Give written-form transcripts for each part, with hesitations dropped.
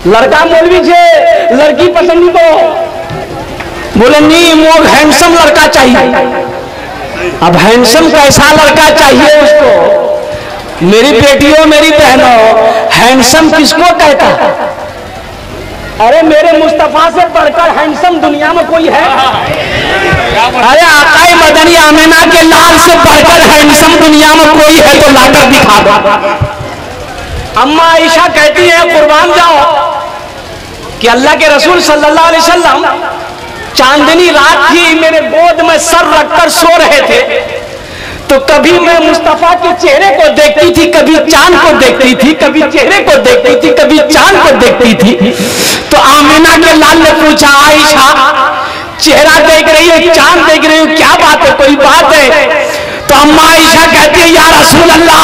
लड़का मौलवी छे, लड़की पसंद को बोले नहीं वो हैंडसम लड़का चाहिए। अब हैंडसम कैसा लड़का चाहिए उसको? मेरी बेटियों मेरी बहनों, हैंडसम किसको कहता? अरे मेरे मुस्तफा से बढ़कर हैंडसम दुनिया में कोई है? अरे आकाए मदनी आमिना के लाल से बढ़कर हैंडसम दुनिया में कोई है तो लाकर दिखा दो। अम्मा आयशा कहती है कुर्बान जाओ कि अल्लाह के रसूल सल्लल्लाहु अलैहि वसल्लम चांदनी रात थी, मेरे गोद में सर रखकर सो रहे थे, तो कभी मैं मुस्तफा के चेहरे को देखती थी, कभी चांद को देखती थी, कभी चेहरे को देखती थी, कभी चांद को देखती थी। तो आमिना के लाल ने पूछा आयशा चेहरा देख रही है, चांद देख रही हो, क्या बात है, कोई बात है? तो अम्मा आयशा कहती है या रसूल अल्लाह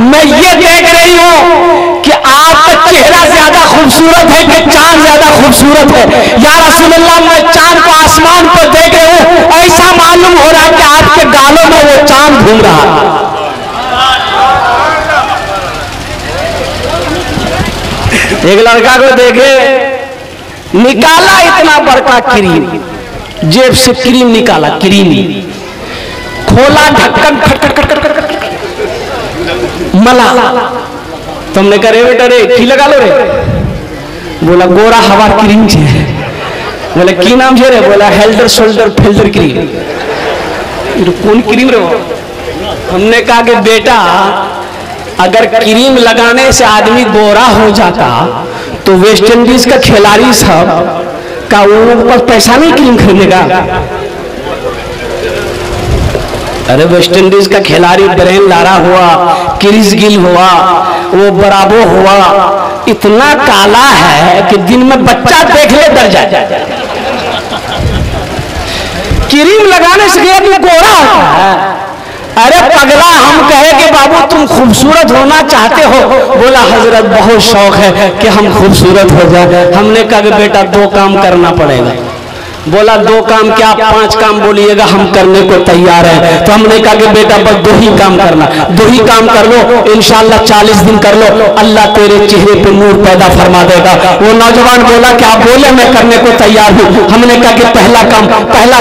मैं ये देख रही हूं कि आपका चेहरा ज्यादा खूबसूरत है कि चांद ज्यादा खूबसूरत है? या रसूल अल्लाह मैं चांद को आसमान पर देख रही हूं, ऐसा मालूम हो रहा है कि आपके गालों में वो चांद घूम रहा है। एक लड़का को देखे, निकाला इतना बड़का क्रीम, जेब से क्रीम निकाला, क्रीम खोला, ढक्कन खटखट मला। तुमने कहा रे बेटा रे की लगा लो रे? बोला गोरा हवा क्रीम छे। बोले की नाम छे रे? बोला हेल्डर शोल्डर फिल्डर क्रीम। कौन क्रीम रे? हमने कहा कि बेटा अगर क्रीम लगाने से आदमी गोरा हो जाता तो वेस्ट इंडीज का खिलाड़ी सब का ऊपर पैसा नहीं क्रीम खरीदेगा। अरे वेस्ट इंडीज का खिलाड़ी ब्रेन लारा हुआ, क्रिस गिल हुआ, वो ब्रावो हुआ, इतना काला है कि दिन में बच्चा देख ले डर जाए। क्रीम लगाने से गया तू गोरा होता है? अरे पगला हम कहे कि बाबू तुम खूबसूरत होना चाहते हो? बोला हजरत बहुत शौक है कि हम खूबसूरत हो जाए। हमने कहा कि बेटा 2 काम करना पड़ेगा। बोला 2 काम क्या? 5 काम बोलिएगा हम करने को तैयार हैं। तो हमने कहा कि बेटा बस 2 ही काम करना, 2 ही काम कर लो, इंशाल्लाह 40 दिन कर लो, अल्लाह तेरे चेहरे पे नूर पैदा फरमा देगा। वो नौजवान बोला क्या? बोले मैं करने को तैयार हूँ। हमने कहा कि पहला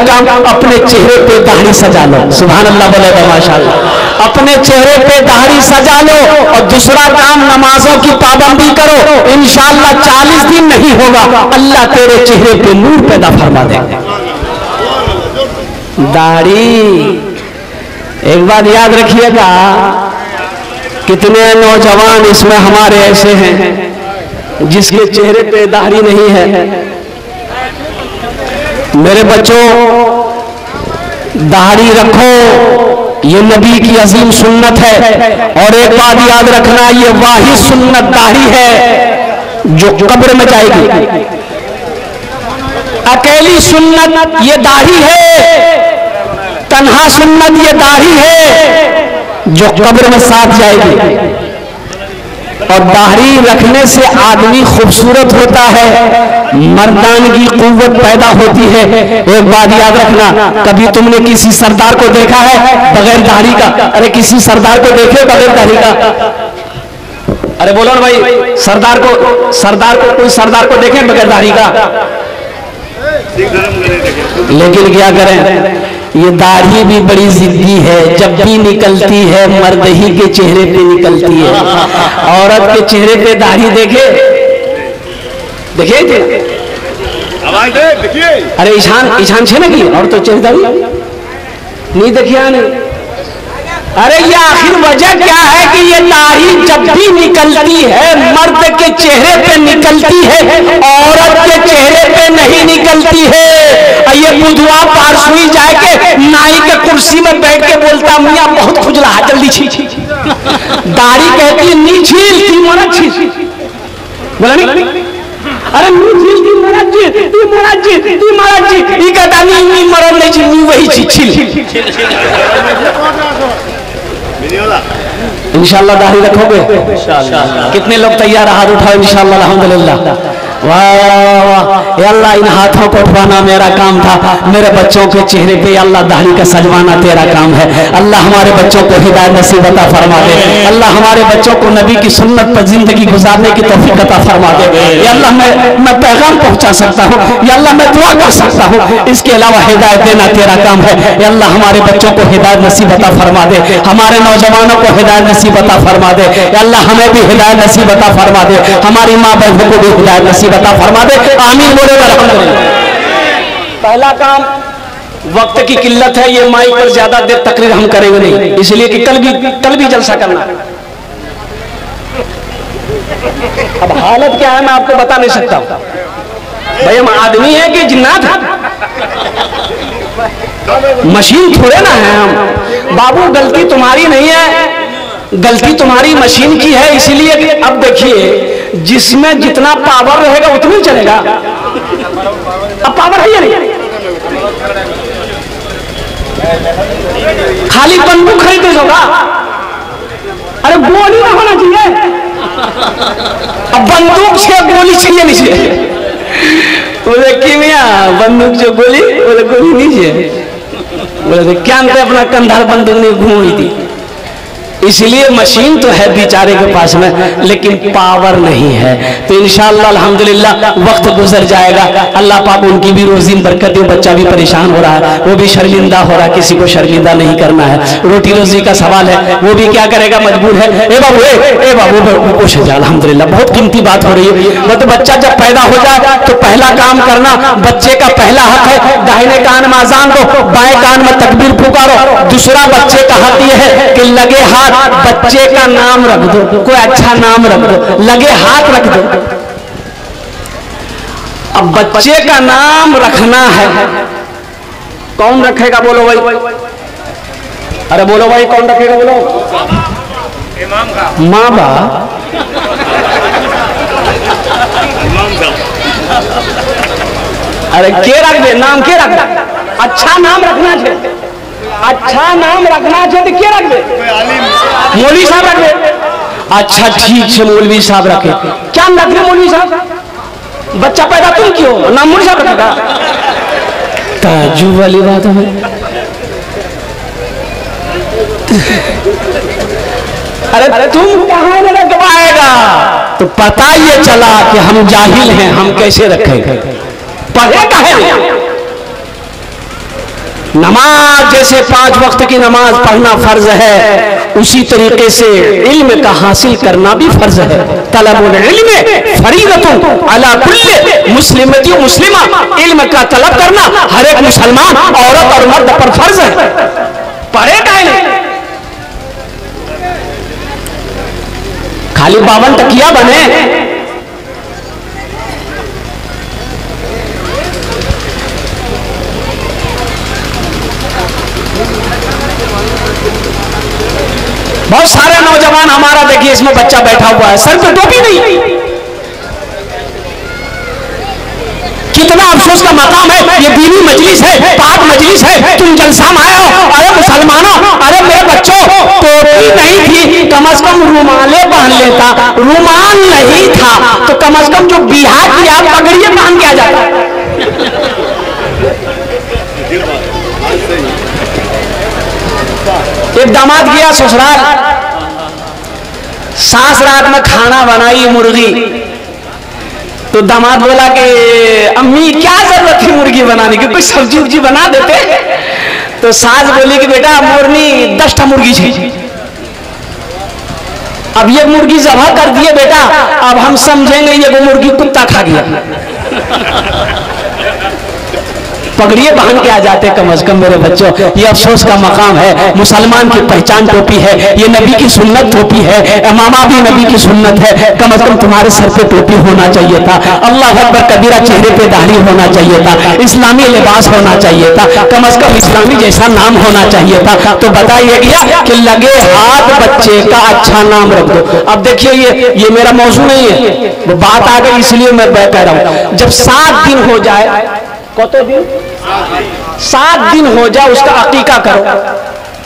काम अपने चेहरे पे दाढ़ी सजा लो। सुभान अल्लाह बोलेगा माशाअल्लाह। अपने चेहरे पे दाढ़ी सजा लो। और दूसरा काम नमाजों की पाबंदी करो, इंशाल्लाह 40 दिन नहीं होगा, अल्लाह तेरे चेहरे पे नूर पैदा फरमा देगा। दाढ़ी एक बात याद रखिएगा, कितने नौजवान इसमें हमारे ऐसे हैं जिसके चेहरे पे दाढ़ी नहीं है। मेरे बच्चों दाढ़ी रखो, ये नबी की अजीम सुन्नत है। और एक बात याद रखना, ये वाही सुन्नत दाढ़ी है जो कब्र में जाएगी। अकेली सुन्नत ये दाढ़ी है, तन्हा सुन्नत ये दाढ़ी है जो कब्र में साथ जाएगी। और दाढ़ी रखने से आदमी खूबसूरत होता है, मर्दानगी कुव्वत पैदा होती है। एक बात याद रखना, कभी तुमने किसी सरदार को देखा है बगैर दाढ़ी का? अरे किसी सरदार को देखे बगैर दाढ़ी का? अरे बोलो ना भाई, सरदार को कोई सरदार को देखे बगैर दाढ़ी का? लेकिन क्या करें, ये दाढ़ी भी बड़ी जिद्दी है, जब भी निकलती है मर्द ही के चेहरे पे निकलती है। औरत के चेहरे पे दाढ़ी देखे थे? अरे ईशान छे ना की और तो चेहरे दाढ़ी नहीं देखिए नहीं। अरे ये आखिर वजह क्या है कि ये दाढ़ी जब भी निकलती है मर्द के चेहरे पे निकलती है, औरत के चेहरे पे नहीं निकलती है। ये बुधवा पारसुई जाके नाई के कुर्सी में बैठ के बोलता मियां बहुत खुजला है जल्दी छी। दाढ़ी कहती है नी छील ती मरा छी। बोला नहीं? अरे नी छील ती मरा छी, ती मरा छी, ती मरा छी। ई कहता नी मरा नहीं छी, नी वही छी छील। इंशाल्लाह दाढ़ी रखोगे? कितने लोग तैयार? हाथ उठाओ इंशाल्लाह। अल्हम्दुलिल्लाह वाह या अल्लाह, इन हाथों को उठवाना मेरा काम था, मेरे बच्चों के चेहरे पे अल्लाह दाढ़ी का सजवाना तेरा काम है। अल्लाह हमारे बच्चों को हिदायत नसीब अता फरमा दे। अल्लाह हमारे बच्चों को नबी की सुन्नत पर जिंदगी गुजारने की तौफीक अता फरमा दे। या अल्लाह मैं पैगाम पहुंचा सकता हूँ, या अल्लाह मैं दुआ कर सकता हूँ, इसके अलावा हिदायत देना तेरा काम है। या अल्लाह हमारे बच्चों को हिदायत नसीब अता फरमा दे, हमारे नौजवानों को हिदायत नसीब अता फरमा दे। या अल्लाह हमें भी हिदायत नसीब अता फरमा दे, हमारी माँ बहनों को भी हिदायत नसीब अता फरमा दे। आमीन बोले अल्हम्दुलिल्लाह। पहला काम, वक्त की किल्लत है, ये माइक पर ज्यादा देर तकरीर हम करेंगे नहीं, इसलिए कि कल भी जलसा करना है। अब हालत क्या है मैं आपको बता नहीं सकता भाई, हम आदमी है कि जिन्नात है, मशीन थोड़े ना है हम। बाबू गलती तुम्हारी नहीं है, गलती तुम्हारी मशीन की है। इसीलिए कि अब देखिए, जिसमें जितना पावर रहेगा उतनी चलेगा। अब पावर है या नहीं? खाली बंदूक खरीदे होगा, अरे गोली ना होना चाहिए। अब बंदूक से गोली चाहिए नहीं चाहिए, बोले कि मियाँ बंदूक जो गोली, बोले गोली नहीं चाहिए, बोले क्या अपना कंधार बंदूक नहीं घूमी थी। इसलिए मशीन तो है बेचारे के पास में, लेकिन पावर नहीं है। तो इंशाअल्लाह अल्हम्दुलिल्लाह वक्त गुजर जाएगा, अल्लाह पाक उनकी भी रोजी बरकत दे। बच्चा भी परेशान हो रहा है, वो भी शर्मिंदा हो रहा है, किसी को शर्मिंदा नहीं करना है। रोटी रोजी का सवाल है, वो भी क्या करेगा, मजबूर है। ए बाबू खुश हो जाए, अल्हम्दुलिल्लाह बहुत कीमती बात हो रही है। मतलब बच्चा जब पैदा हो जाए तो पहला काम करना, बच्चे का पहला हक है दाहिने कान में अजान दो, बाएं कान में तकबीर पुकारो। दूसरा बच्चे का हक यह है कि लगे हाथ बच्चे का नाम रख दो, कोई अच्छा नाम रख दो, लगे हाथ रख दो। अब बच्चे का नाम रखना है, कौन रखेगा बोलो भाई? अरे बोलो भाई, कौन रखेगा बोलो? इमाम का माँ बाप। अरे के रख दे नाम, के रख दे? अच्छा नाम रखना चाहिए, अच्छा नाम रखना चाहिए तो क्या रख दे? मौलवी साहब रख दे। अच्छा ठीक है, मौलवी साहब रखे। क्या रख दे मौलवी साहब? बच्चा पैदा तुम क्यों नाम मौलवी साहब रखेगा? ताज्जुब वाली बात है। अरे तुम कहाँ रखवाएगा? तो पता ये चला कि हम जाहिल हैं, हम कैसे रखेंगे? पढ़े काहे? नमाज जैसे 5 वक्त की नमाज पढ़ना फर्ज है, उसी तरीके से इल्म का हासिल करना भी फर्ज है। तलबुल इल्म फरीदतुन अला कुल्ली मुस्लिमती व मुस्लिमा, इल्म का तलब करना हर एक मुसलमान औरत और मर्द पर फर्ज है। पढ़े काहे नहीं? खाली 52 तकिया बने। बहुत सारे नौजवान हमारा देखिए, इसमें बच्चा बैठा हुआ है, सर पे टोपी नहीं। कितना अफसोस का मकाम है, ये दीनी मजलिस है, पाक मजलिस है, तुम जलसा में आए हो। अरे मुसलमानों, अरे मेरे बच्चों, टोपी नहीं थी, कम से कम रुमाले पहन लेता। रुमाल नहीं था तो कम से कम जो बिहार की आप पगड़ियां पहन के आ जाता। एक दामाद गया ससुराल, सास रात में खाना बनाई मुर्गी, तो दामाद बोला कि अम्मी क्या जरूरत थी मुर्गी बनाने की, कोई सब्जी उब्जी बना देते। तो सास बोली कि बेटा मोरनी 10टा मुर्गी थी, अब ये मुर्गी ज़बह कर दिए बेटा, अब हम समझेंगे ये मुर्गी कुत्ता खा गया। पगड़िए बांध के आ जाते कम से कम मेरे बच्चों। ये अफसोस का मकाम है। मुसलमान की पहचान टोपी है, ये नबी की सुन्नत टोपी है, इमामा भी नबी की सुन्नत है। कम से कम तुम्हारे सर पे टोपी होना चाहिए था, अल्लाह अकबर कबीरा चेहरे पे दाढ़ी होना चाहिए था, इस्लामी लिबास होना चाहिए था, कम से कम इस्लामी जैसा नाम होना चाहिए था। तो बताइए गया कि लगे हाथ बच्चे का अच्छा नाम रख दो। अब देखिए ये मेरा मौजू नहीं है, वो बात आ गई इसलिए मैं कह रहा हूँ। जब 7 दिन हो जाए, कतो दिन 7 दिन हो जाए, उसका अकीका करो।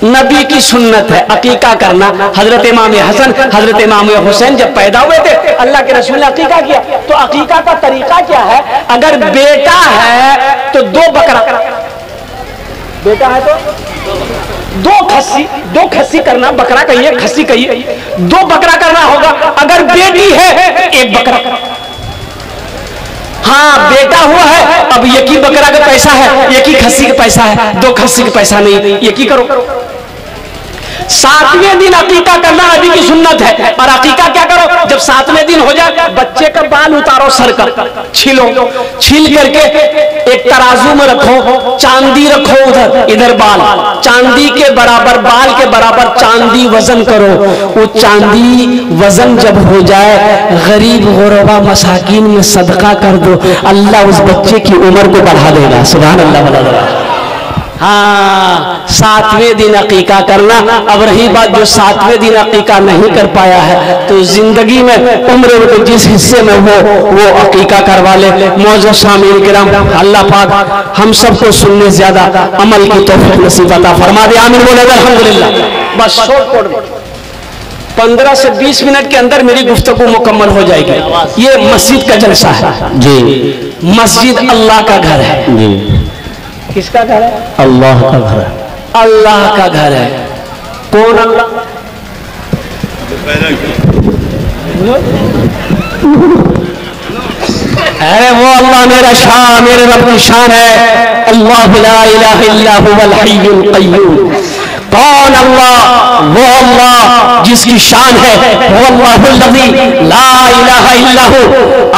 नबी की सुन्नत है अकीका करना। हजरत इमाम हसन, हजरत इमाम हुसैन जब पैदा हुए थे, अल्लाह के रसूल ने अकीका किया। तो अकीका का तरीका तरीका क्या है, अगर बेटा है तो 2 बकरा, बेटा है तो 2 खस्सी करना, बकरा कहिए खस्सी कहिए, 2 बकरा करना होगा। अगर बेटी है 1 बकरा। हाँ बेटा हुआ है, अब एक ही बकरा का पैसा है, एक ही खस्सी का पैसा है, 2 खस्सी का पैसा नहीं, एक ही करो। 7वें दिन अकीका करना नबी की सुन्नत है। और अकीका क्या करो, जब 7वें दिन हो जाए बच्चे का बाल उतारो, सर का छीलो, छील करके एक तराजू में रखो, चांदी रखो उधर, इधर बाल, चांदी के बराबर, बाल के बराबर चांदी वजन करो। वो चांदी वजन जब हो जाए, गरीब गुरबा मसाकिन में सदका कर दो, अल्लाह उस बच्चे की उम्र को बढ़ा देगा। सुभान अल्लाह। हाँ 7वें दिन अकीका करना। अब रही बात जो 7वें दिन अकीका नहीं कर पाया है, तो जिंदगी में उम्र के जिस हिस्से में वो अकीका करवा ले। मौजूद शामिल किराम, अल्लाह पाक हम सबको सुनने ज्यादा अमल की तौफीक नसीब अता फरमा दे। आमीन बोले अल्हम्दुलिल्लाह। बस शॉर्ट 15 से 20 मिनट के अंदर मेरी गुफ्तगू मुकम्मल हो जाएगी। ये मस्जिद का जलसा है जी, मस्जिद अल्लाह का घर है जी। किसका घर है? अल्लाह का घर है। अल्लाह का घर है। कौन अल्लाह? अरे वो अल्लाह मेरा शान, मेरे रब की शान है। अल्लाह ला इलाहा इल्ला हुवल हय्युल क़य्यूम। कौन अल्लाह? वो अल्लाह जिसकी शान है, वो अल्लाहुल्लज़ी ला इलाहा इल्ला हु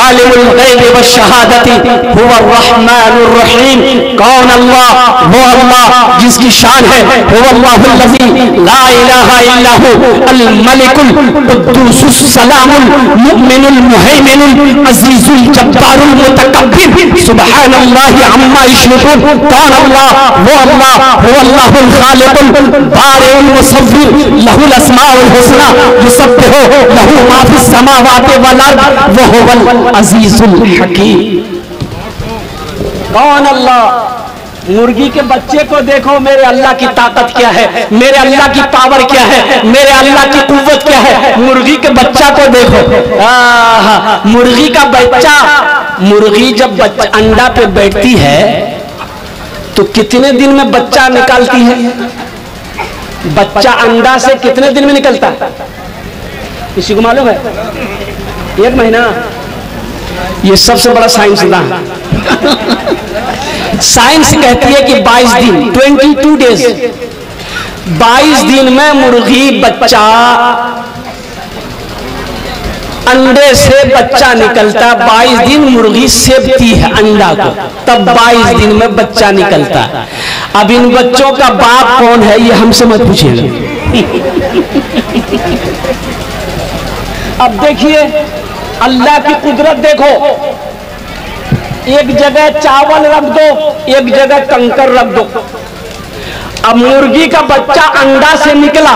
आलिमुल ग़ैबि वश्शहादति हुवर रहमानुर रहीम। कौन अल्लाह? वो अल्लाह जिसकी शान है, वो अल्लाहुल्लज़ी ला इलाहा इल्ला हु अल मलिकुल कुद्दूसुस सलामुल मुमिनुल मुहैमिनुल अज़ीजुल जब्बारुल मुतकब्बिर सुब्हानल्लाहि अम्मा युश्रिकून। कौन अल्लाह? वो अल्लाह वो अल्लाहुल खालिकुल बारिउल मुसव्विर लहुल अस्माउल हुस्ना युसब्बिहु लहू मा फिस समावाति वल अर्द व हुवल अजीजुल हकीम। कौन अल्लाह? मुर्गी के बच्चे को देखो, मेरे अल्लाह की ताकत क्या है, मेरे अल्लाह की पावर क्या है, मेरे अल्लाह की कुव्वत क्या है। मुर्गी के बच्चा को देखो, मुर्गी का बच्चा, मुर्गी जब अंडा पे बैठती है तो कितने दिन में बच्चा निकालती है? बच्चा अंडा से कितने दिन में निकलता है? किसी को मालूम है? 1 महीना। ये सबसे बड़ा साइंसदान साइंस कहती है कि 22 दिन, 22 डेज, 22 दिन में मुर्गी बच्चा, अंडे से बच्चा निकलता। 22 दिन मुर्गी सेवती है अंडा को, तब 22 दिन में बच्चा निकलता। अब इन बच्चों का बाप कौन है ये हमसे मत पूछिएगा। अब देखिए अल्लाह की कुदरत देखो, एक जगह चावल रख दो, एक जगह कंकर रख दो। अब मुर्गी का बच्चा अंडा से निकला,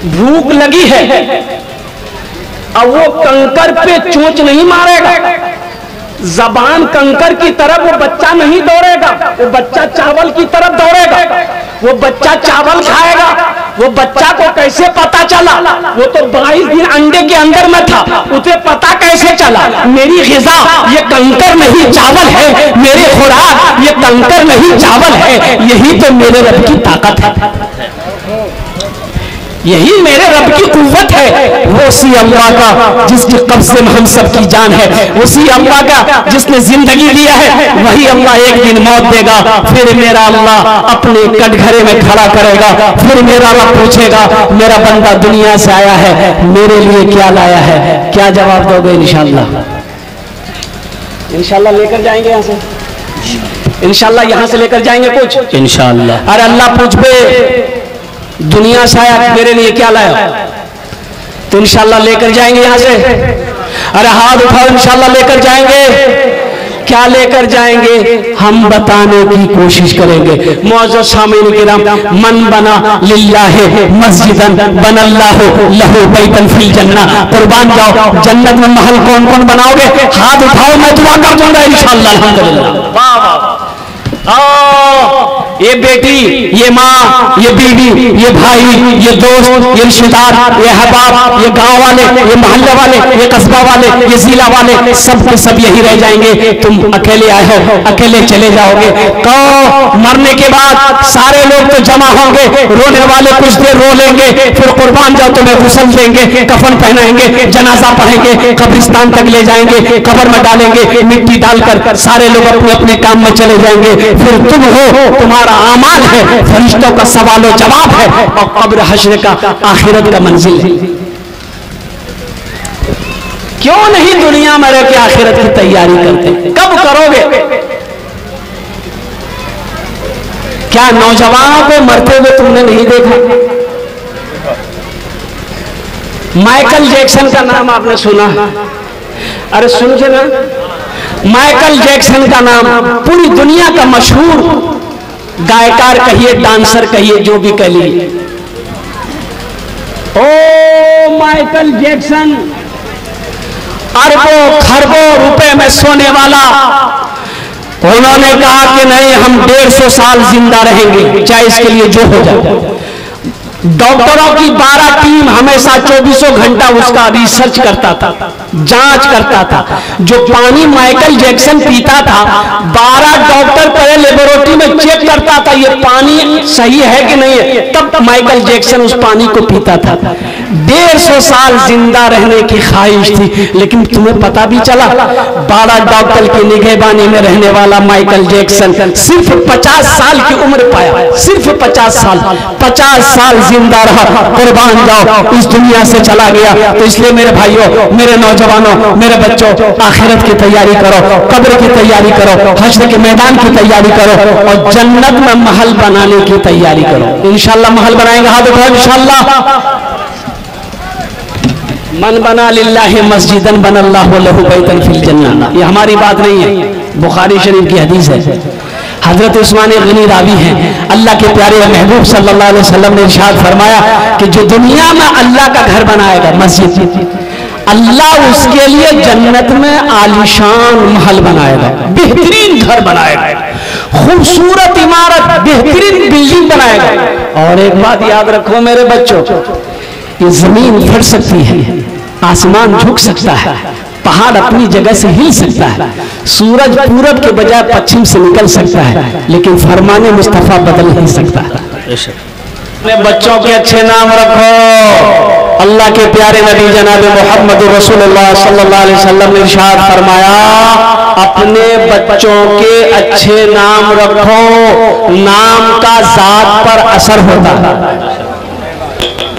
भूख लगी है, अब वो कंकर पे चोंच नहीं मारेगा, जबान कंकर की तरफ वो बच्चा नहीं दौड़ेगा, वो बच्चा चावल की तरफ दौड़ेगा, वो बच्चा चावल खाएगा। वो बच्चा को कैसे पता चला? वो तो 22 दिन अंडे के अंदर में था, उसे पता कैसे चला? मेरी ग़िज़ा ये कंकर नहीं चावल है, मेरे खुराक ये कंकर नहीं चावल है। यही तो मेरे रब की ताकत है, यही मेरे रब की कुव्वत है। वो उसी अल्लाह का जिसके कब्जे में हम सब की जान है, उसी अल्लाह का जिसने जिंदगी दिया है, वही अल्लाह एक दिन मौत देगा। फिर मेरा अल्लाह अपने कटघरे में खड़ा करेगा, फिर मेरा रब पूछेगा मेरा बंदा दुनिया से आया है, मेरे लिए क्या लाया है? क्या जवाब दोगे? इंशाअल्लाह, इंशाअल्लाह लेकर जाएंगे यहाँ से, इंशाअल्लाह यहाँ से लेकर जाएंगे कुछ, इंशाअल्लाह। अरे अल्लाह पूछ बे दुनिया से आया, मेरे लिए क्या लाया? तो इंशाल्लाह लेकर जाएंगे यहाँ से। अरे हाथ उठाओ, इंशाल्लाह लेकर जाएंगे। क्या लेकर जाएंगे? हम बताने की कोशिश करेंगे। मौजूद शामिल किराम, मन बना लिल्लाहि मस्जिदन बनल्लाहु लहु बैतन फिल जन्नह। कुर्बान जाओ, जन्नत में महल कौन कौन बनाओगे? हाथ उठाओ, मैं दुआ कर दूंगा इंशाअल्लाह। अल्हम्दुलिल्लाह। वाह वाह। ये बेटी, ये माँ, ये बीवी, ये भाई, ये दोस्त, ये रिश्तेदार, ये अहबाब, ये गांव वाले, ये मोहल्ले वाले, ये कस्बा वाले, ये जिला वाले, सब के सब यही रह जाएंगे। तुम अकेले आए हो, अकेले चले जाओगे। कहो मरने के बाद सारे लोग तो जमा होंगे, रोने वाले कुछ देर रो लेंगे, फिर कुर्बान जाओ तुम्हें गुस्ल देंगे, कफन पहनाएंगे, जनाजा पढ़ेंगे, कब्रिस्तान तक ले जाएंगे, कब्र में डालेंगे, मिट्टी डालकर सारे लोग अपने अपने काम में चले जाएंगे। फिर तुम हो, तुम्हारा आमाल है, फरिश्तों का सवालो जवाब है, और कब्र हश्र का आखिरत का मंजिल है। क्यों नहीं दुनिया में रह के आखिरत की तैयारी करते? कब करोगे? क्या नौजवानों को मरते हुए तुमने नहीं देखा? माइकल जैक्सन का नाम आपने सुना? अरे सुनिए ना, माइकल जैक्सन का नाम पूरी दुनिया का मशहूर गायकार कहिए, डांसर कहिए, जो भी कहिए। ओ माइकल जैक्सन अरबों खरबों रुपए में सोने वाला, उन्होंने कहा कि नहीं, हम 150 साल जिंदा रहेंगे, चाहे इसके लिए जो हो जाए। डॉक्टरों की 12 टीम हमेशा 24 घंटा उसका रिसर्च करता था, जांच करता था। जो पानी माइकल जैक्सन पीता था, 12 डॉक्टर पहले लेबोरेटरी में चेक करता था ये पानी सही है कि नहीं है, तब माइकल जैक्सन उस पानी को पीता था। 150 साल जिंदा रहने की ख्वाहिश थी, लेकिन तुम्हें पता भी चला 12 डॉक्टर की निगहबानी में रहने वाला माइकल जैक्सन सिर्फ 50 साल की उम्र पाया, सिर्फ 50 साल जिंदा रहा, कुर्बान जाओ, इस दुनिया से चला गया। तो इसलिए मेरे भाइयों, मेरे नौजवानों, मेरे बच्चों, आखिरत की तैयारी करो, कब्र की तैयारी करो, हश्र के मैदान की तैयारी करो, और जन्नत में महल बनाने की तैयारी करो। इंशाअल्लाह महल बनाएंगे, हाथ उठाओ इंशाअल्लाह। मन बना लिल्लाहि मस्जिदन बनल्लाहु लहु बैतन फिल जन्नह, ये हमारी बात नहीं है, बुखारी शरीफ की हदीस है। हजरत उस्मान गनी रावी हैं, अल्लाह के प्यारे महबूब सल्लल्लाहु अलैहि वसल्लम ने इरशाद फरमाया कि जो दुनिया में अल्लाह का घर बनाएगा, मस्जिद, अल्लाह उसके लिए जन्नत में आलीशान महल बनाएगा, बेहतरीन घर बनाएगा, खूबसूरत इमारत, बेहतरीन बिल्डिंग बनाएगा। और एक बात याद रखो मेरे बच्चों, ये जमीन फट सकती है, आसमान झुक सकता है, पहाड़ अपनी जगह से हिल सकता है, सूरज पूरब के बजाय पश्चिम से निकल सकता है, लेकिन फरमाने मुस्तफा बदल नहीं सकता। अपने बच्चों के अच्छे नाम रखो। अल्लाह के प्यारे नबी जनाब मोहम्मद रसूलुल्लाह सल्लल्लाहु अलैहि वसल्लम ने इरशाद फरमाया, अपने बच्चों के अच्छे नाम रखो, नाम का जात पर असर होता है,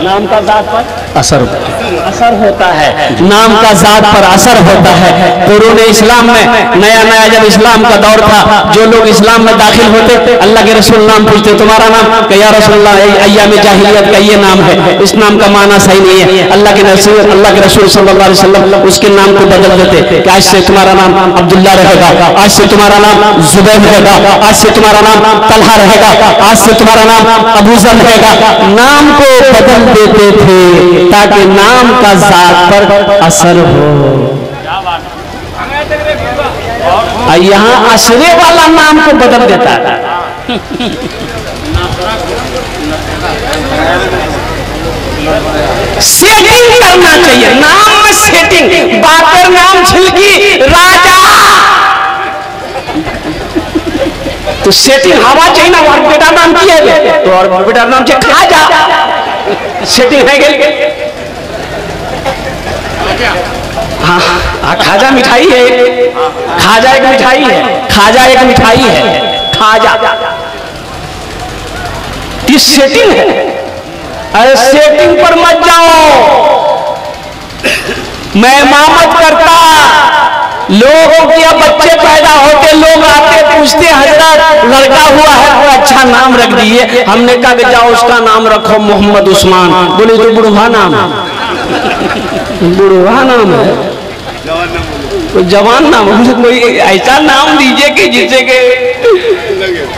नाम का जात पर असर होता है, नाम का जात पर असर होता है। कुरान इस्लाम में नया नया जब इस्लाम का दौर था, जो लोग इस्लाम में दाखिल होते, अल्लाह के रसूल नाम पूछते, तुम्हारा नाम? या रसूलल्लाह अय्याम जाहिलियत का ये नाम है, इस नाम का माना सही नहीं है। अल्लाह के रसूल सल्लल्लाहु अलैहि वसल्लम उसके नाम को बदल देते कि आज से तुम्हारा नाम अब्दुल्ला रहेगा, आज से तुम्हारा नाम जुबैर रहेगा, आज से तुम्हारा नाम तलहा रहेगा, आज से तुम्हारा नाम अबूजर रहेगा। नाम को बदल देते थे ताकि नाम का जात पर असर हो। यहाँ असरे वाला नाम को बदल देता है। सेटिंग करना चाहिए, नाम में सेटिंग। बाकर नाम छिलकी राजा, तो सेटिंग हवा चाहिए ना। और बेटा नाम की है, तो और बेटा नाम चाहिए खाजा, सेटिंग है गई। हाँ हाँ, खाजा मिठाई है, खाजा एक मिठाई है, खाजा एक मिठाई है, खाजा की सेटिंग है। अरे सेटिंग पर मत जाओ। मैं इमामत करता, लोगों के अब बच्चे पैदा होते, लोग आते पूछते, हजरत लड़का हुआ है तो अच्छा नाम रख दिए। हमने कहा कि जाओ उसका नाम रखो मोहम्मद उस्मान। बोले तो बुढ़वा नाम है, बुढ़वा नाम है, तो जवान नाम है, कोई ऐसा नाम दीजिए कि जिससे के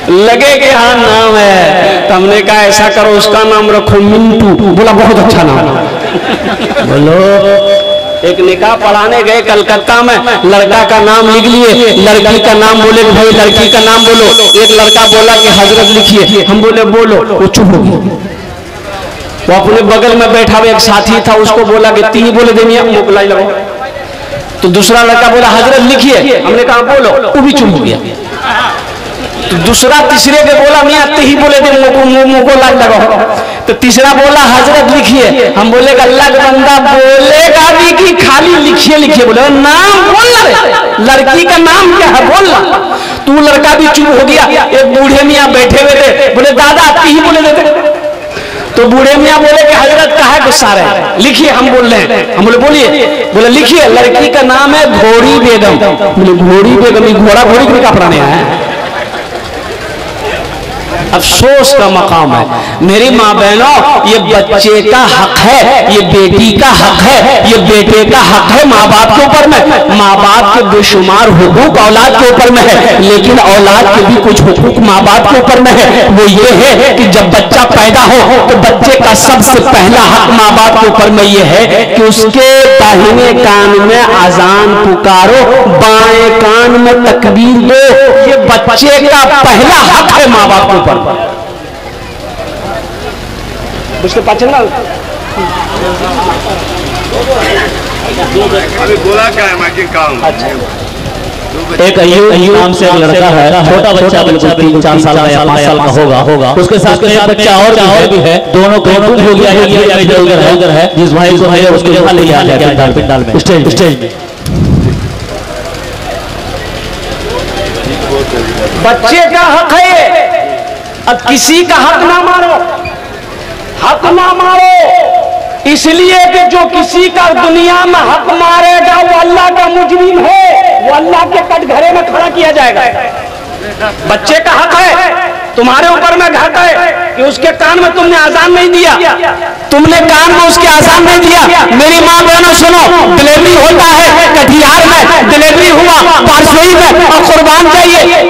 लगे कि हाँ नाम है। तो हमने कहा ऐसा करो उसका नाम रखो मिंटू। बोला बहुत अच्छा नाम है। बोलो एक निकाह पढ़ाने गए कलकत्ता में, लड़का का नाम लिख लिए, लड़की का नाम बोले कि भाई लड़की का नाम बोलो। एक लड़का बोला कि हजरत लिखिए, हम बोले बोलो, वो चुप हो गया। वो अपने बगल में बैठा हुआ एक साथी था, उसको बोला कि ती बोले देनिया मोकलाई लगो। तो दूसरा लड़का बोला हजरत लिखिए, हमने कहा बोलो, वो भी चुप हो गया। तो दूसरा तीसरे के बोला मियां ही बोले दे मुको लाग लगाओ। तो तीसरा बोला हजरत लिखिए, हम बोले अल्लाह का बंदा बोलेगा भी कि खाली लिखिए लिखिए, बोले नाम बोल रहे, लड़की का नाम क्या है बोलना। तू लड़का भी चुप हो गया। एक बूढ़े मियाँ बैठे हुए थे, बोले दादा ही बोले देते। तो बूढ़े मियाँ बोले कि हजरत का है गुस्सा रहे, लिखिए हम बोल रहे हैं। हम बोले बोलिए, बोले लिखिए लड़की का नाम है घोड़ी बेगम। बोले घोड़ी बेगम, घोड़ा घोड़ी के निकाह पढ़ाने आया। अफसोस का मकाम है मेरी माँ बहनों, ये बच्चे का हक है, ये बेटी का हक है, ये बेटे का हक है माँ बाप के ऊपर में। माँ बाप के बेशुमार हुकूक औलाद के ऊपर में है, लेकिन औलाद के भी कुछ हुकूक माँ बाप के ऊपर में है। वो ये है कि जब बच्चा पैदा हो तो बच्चे का सबसे पहला हक माँ बाप के ऊपर में ये है कि उसके दाहिने कान में अजान पुकारो, बाएं कान में तकबीर दो। ये बच्चे का पहला हक है माँ बाप के ऊपर। उसके पाचन अभी बोला क्या है माइकिंग काम। एक अय्यूब नाम से एक लड़का है, छोटा बच्चा, बिल्कुल 3-4 साल का या 5 साल का होगा। उसके साथ एक बच्चा और भी है, दोनों कहीं हो गया है, इधर है। जिस भाई को है उसको यहाँ ले आया पंडाल में, स्टेज में। बच्चे का हक है, अब किसी का हक ना मारो, हक ना मारो, इसलिए कि जो किसी का दुनिया में हक मारेगा वो अल्लाह का मुजरिम है, वो अल्लाह के कटघरे में खड़ा किया जाएगा। बच्चे का हक है, तुम्हारे ऊपर में हक है कि उसके कान में तुमने आजान नहीं दिया, तुमने कान में उसके आजान नहीं दिया। मेरी माँ बहनों सुनो, डिलीवरी होता है कटिहार में, डिलीवरी हुआ पारसोई में और कुर्बान चाहिए।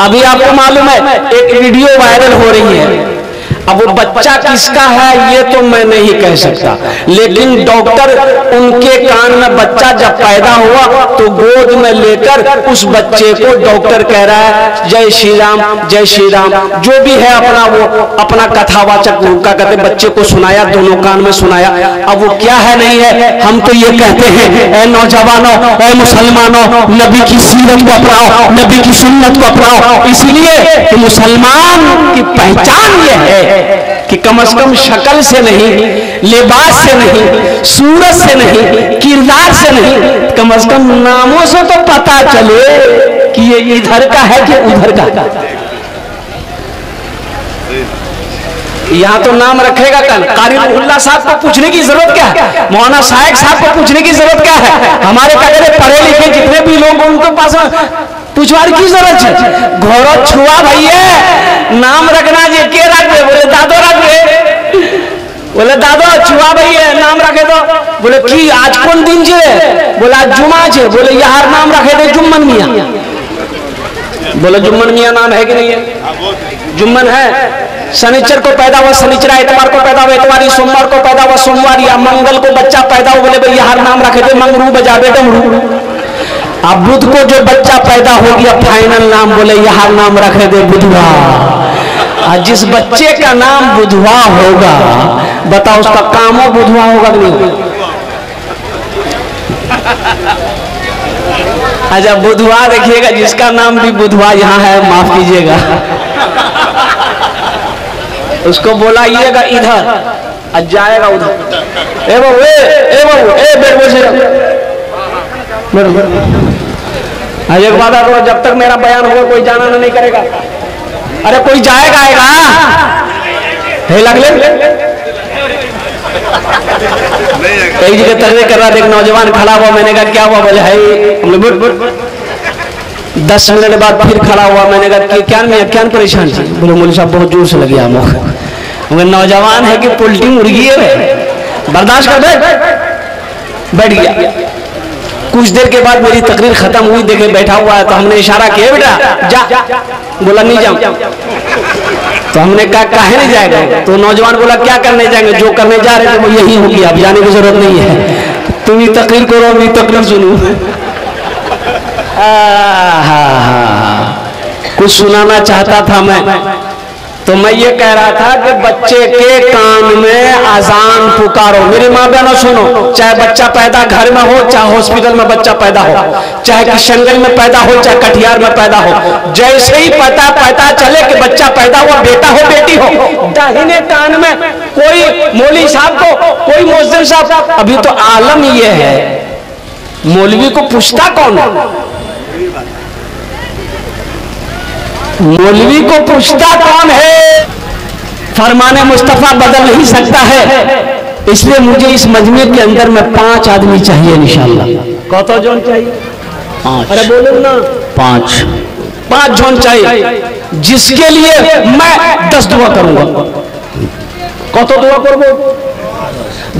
अभी आपको मालूम है एक वीडियो वायरल हो रही है। अब वो बच्चा किसका है ये तो मैं नहीं कह सकता, लेकिन डॉक्टर उनके कान में बच्चा जब पैदा हुआ तो गोद में लेकर उस बच्चे को डॉक्टर कह रहा है जय श्री राम जय श्री राम, जो भी है अपना वो अपना कथावाचक का कहते बच्चे को सुनाया, दोनों कान में सुनाया। अब वो क्या है नहीं है, हम तो ये कहते हैं ऐ नौजवानों, ऐ मुसलमानों, नबी की सीरत को अपनाओ, नबी की सुन्नत को अपनाओ। इसलिए कि मुसलमान की पहचान ये है कि कम से कम शक्ल से नहीं, लिबास से नहीं, सूरत से नहीं, किरदार से नहीं, कम से कम नामों से तो पता चले कि ये इधर का है कि उधर का। यहाँ तो नाम रखेगा कल, कारी रुहुल्लाह साहब को पूछने की जरूरत क्या है, मौलाना शाइक साहब को पूछने की जरूरत क्या है, हमारे कहते पढ़े लिखे जितने भी लोग उनके पास पूछवार की जरूरत है। घोड़ा छुआ भैया नाम रखना जे के रख दे, बोले दादो रख दे, बोले दादो छुआ भैया नाम रखे दो, बोले की आज कौन दिन छे, बोले आज जुमा छे, बोले यार नाम रखे दे जुम्मन मियाँ, बोले जुम्मन मियाँ नाम है कि नहीं है, जुम्मन है। शनिचर को पैदा हुआ शनिचरा, इतवार को पैदा हुआ इतवारी, सोमवार को पैदा हुआ सोमवार, या मंगल को बच्चा पैदा हुआ, बोले भाई यार नाम रखे दे मंगरू बजाबे डमरू। अब बुध को जो बच्चा पैदा हो गया फाइनल नाम बोले यहाँ नाम रखे दे बुधवा। और जिस बच्चे का नाम बुधवा होगा बताओ उसका कामो बुधवा होगा कि नहीं? अच्छा बुधवा देखिएगा, जिसका नाम भी बुधवा यहाँ है माफ कीजिएगा, उसको बोलाइएगा इधर और जाएगा उधर। ए बाबू ए बाबू ए बेट बोल एक बात करो, जब तक मेरा बयान होगा कोई जाना नहीं करेगा। अरे कोई जाएगा आएगा है लगले एक जगह तर्रे कर रहा था, एक नौजवान खड़ा हुआ, मैंने कहा क्या हुआ, बोले है 10 मिनट बाद फिर खड़ा हुआ, मैंने कहा क्या परेशान थी, बोले मौलवी साहब बहुत जोर से लगी आमों। नौजवान है कि पोल्ट्री मुर्गी है, बर्दाश्त कर बैठ गया। कुछ देर के बाद मेरी तकरीर खत्म हुई, देखे बैठा हुआ है तो हमने इशारा किया बेटा जा, बोला नहीं जाऊं। तो हमने कहा काहे नहीं जाएगा, तो नौजवान बोला क्या करने जाएंगे, जो करने जा रहे थे वो यही होगी, अब जाने की जरूरत नहीं है। তুমি तकरीर करो मैं तकरीर सुनूं। कुछ सुनाना चाहता था मैं, तो मैं ये कह रहा था कि बच्चे के कान में अजान पुकारो। मेरी माँ बहनों सुनो, चाहे बच्चा पैदा घर में हो, चाहे हॉस्पिटल में बच्चा पैदा हो, चाहे किशनगंज में पैदा हो, चाहे कटिहार में पैदा हो, जैसे ही पता चले कि बच्चा पैदा हुआ, बेटा हो बेटी हो, दाहिने कान में कोई मौलवी साहब को, कोई मुअज्जिन साहब, अभी तो आलम ये है मौलवी को पूछता कौन है? मौलवी को पूछता कौन है? फरमाने मुस्तफा बदल नहीं सकता है, इसलिए मुझे इस मजमे के अंदर में 5 आदमी चाहिए इंशाअल्लाह। कौन जोन चाहिए? 5। अरे बोलो ना, 5 जोन चाहिए, जिसके लिए मैं 10 दुआ करूंगा। कत दुआ करबो?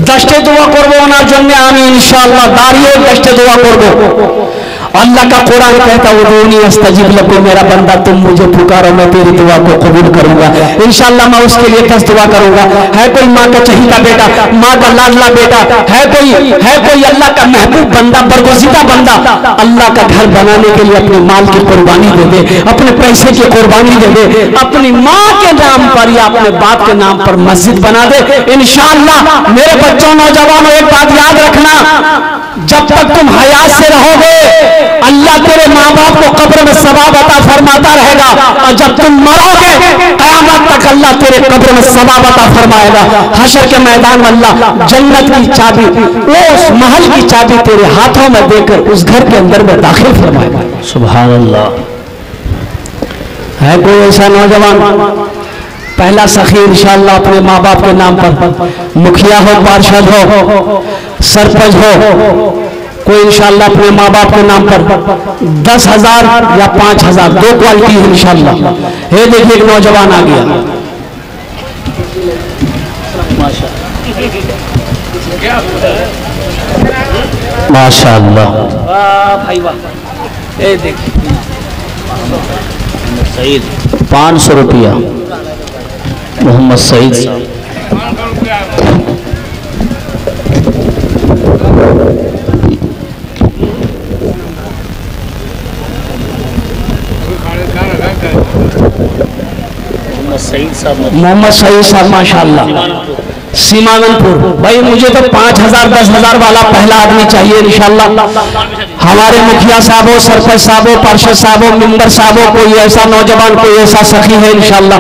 10 दुआ करबो ना जन्ने आमी इंशाअल्लाह। दारियो 10 दुआ करबो। अल्लाह का कुरान कहता उदूनी अस्तजिब लकुम, मेरा बंदा तुम मुझे पुकारो मैं तेरी दुआ को कबूल करूंगा। इंशाअल्लाह मैं उसके लिए 10 दुआ करूंगा। है कोई माँ का चहीता बेटा, माँ का लाडला बेटा, है कोई अल्लाह का महबूब बंदा, बरगुज़ीदा बंदा, अल्लाह का घर बनाने के लिए अपने माल की कुर्बानी दे दे, अपने पैसे की कुर्बानी दे दे, अपनी माँ के नाम पर या अपने बाप के नाम पर मस्जिद बना दे। इंशाअल्लाह मेरे बच्चों, नौजवानों, एक बात याद रखना, जब तक तुम हयात से रहोगे अल्लाह तेरे माँ बाप को कब्र में सवाब अता फरमाता रहेगा, और जब तुम मरोगे क़यामत तक अल्लाह तेरे कब्र में सवाब अता फरमाएगा। हशर के मैदान में अल्लाह जन्नत की चाबी, उस महल की चाबी तेरे हाथों में देकर उस घर के अंदर में दाखिल फरमाएगा। सुभान अल्लाह। है कोई ऐसा नौजवान, पहला सखी इंशाअल्लाह अपने माँ बाप के नाम पर, मुखिया हो, पार्षद हो, सरपंच हो, कोई इंशाअल्लाह अपने माँ बाप के नाम पर 10,000 या 5,000, 2 क्वालिटी है इंशाअल्लाह। ये देखिए एक नौजवान आ गया, माशाअल्लाह, वाह भाई वाह। ये देखिए सईद 500 रुपया, मोहम्मद सईद साहब। मोहम्मद सईद साहब माशाअल्लाह, सीमानंदपुर। भाई मुझे तो 5,000 10,000 वाला पहला आदमी चाहिए इंशाअल्लाह। हमारे मुखिया साहब हो, सरपंच साहब हो, पार्षद साहब हो, मेंबर साहब हो, कोई ऐसा नौजवान, कोई ऐसा सखी है इंशाअल्लाह,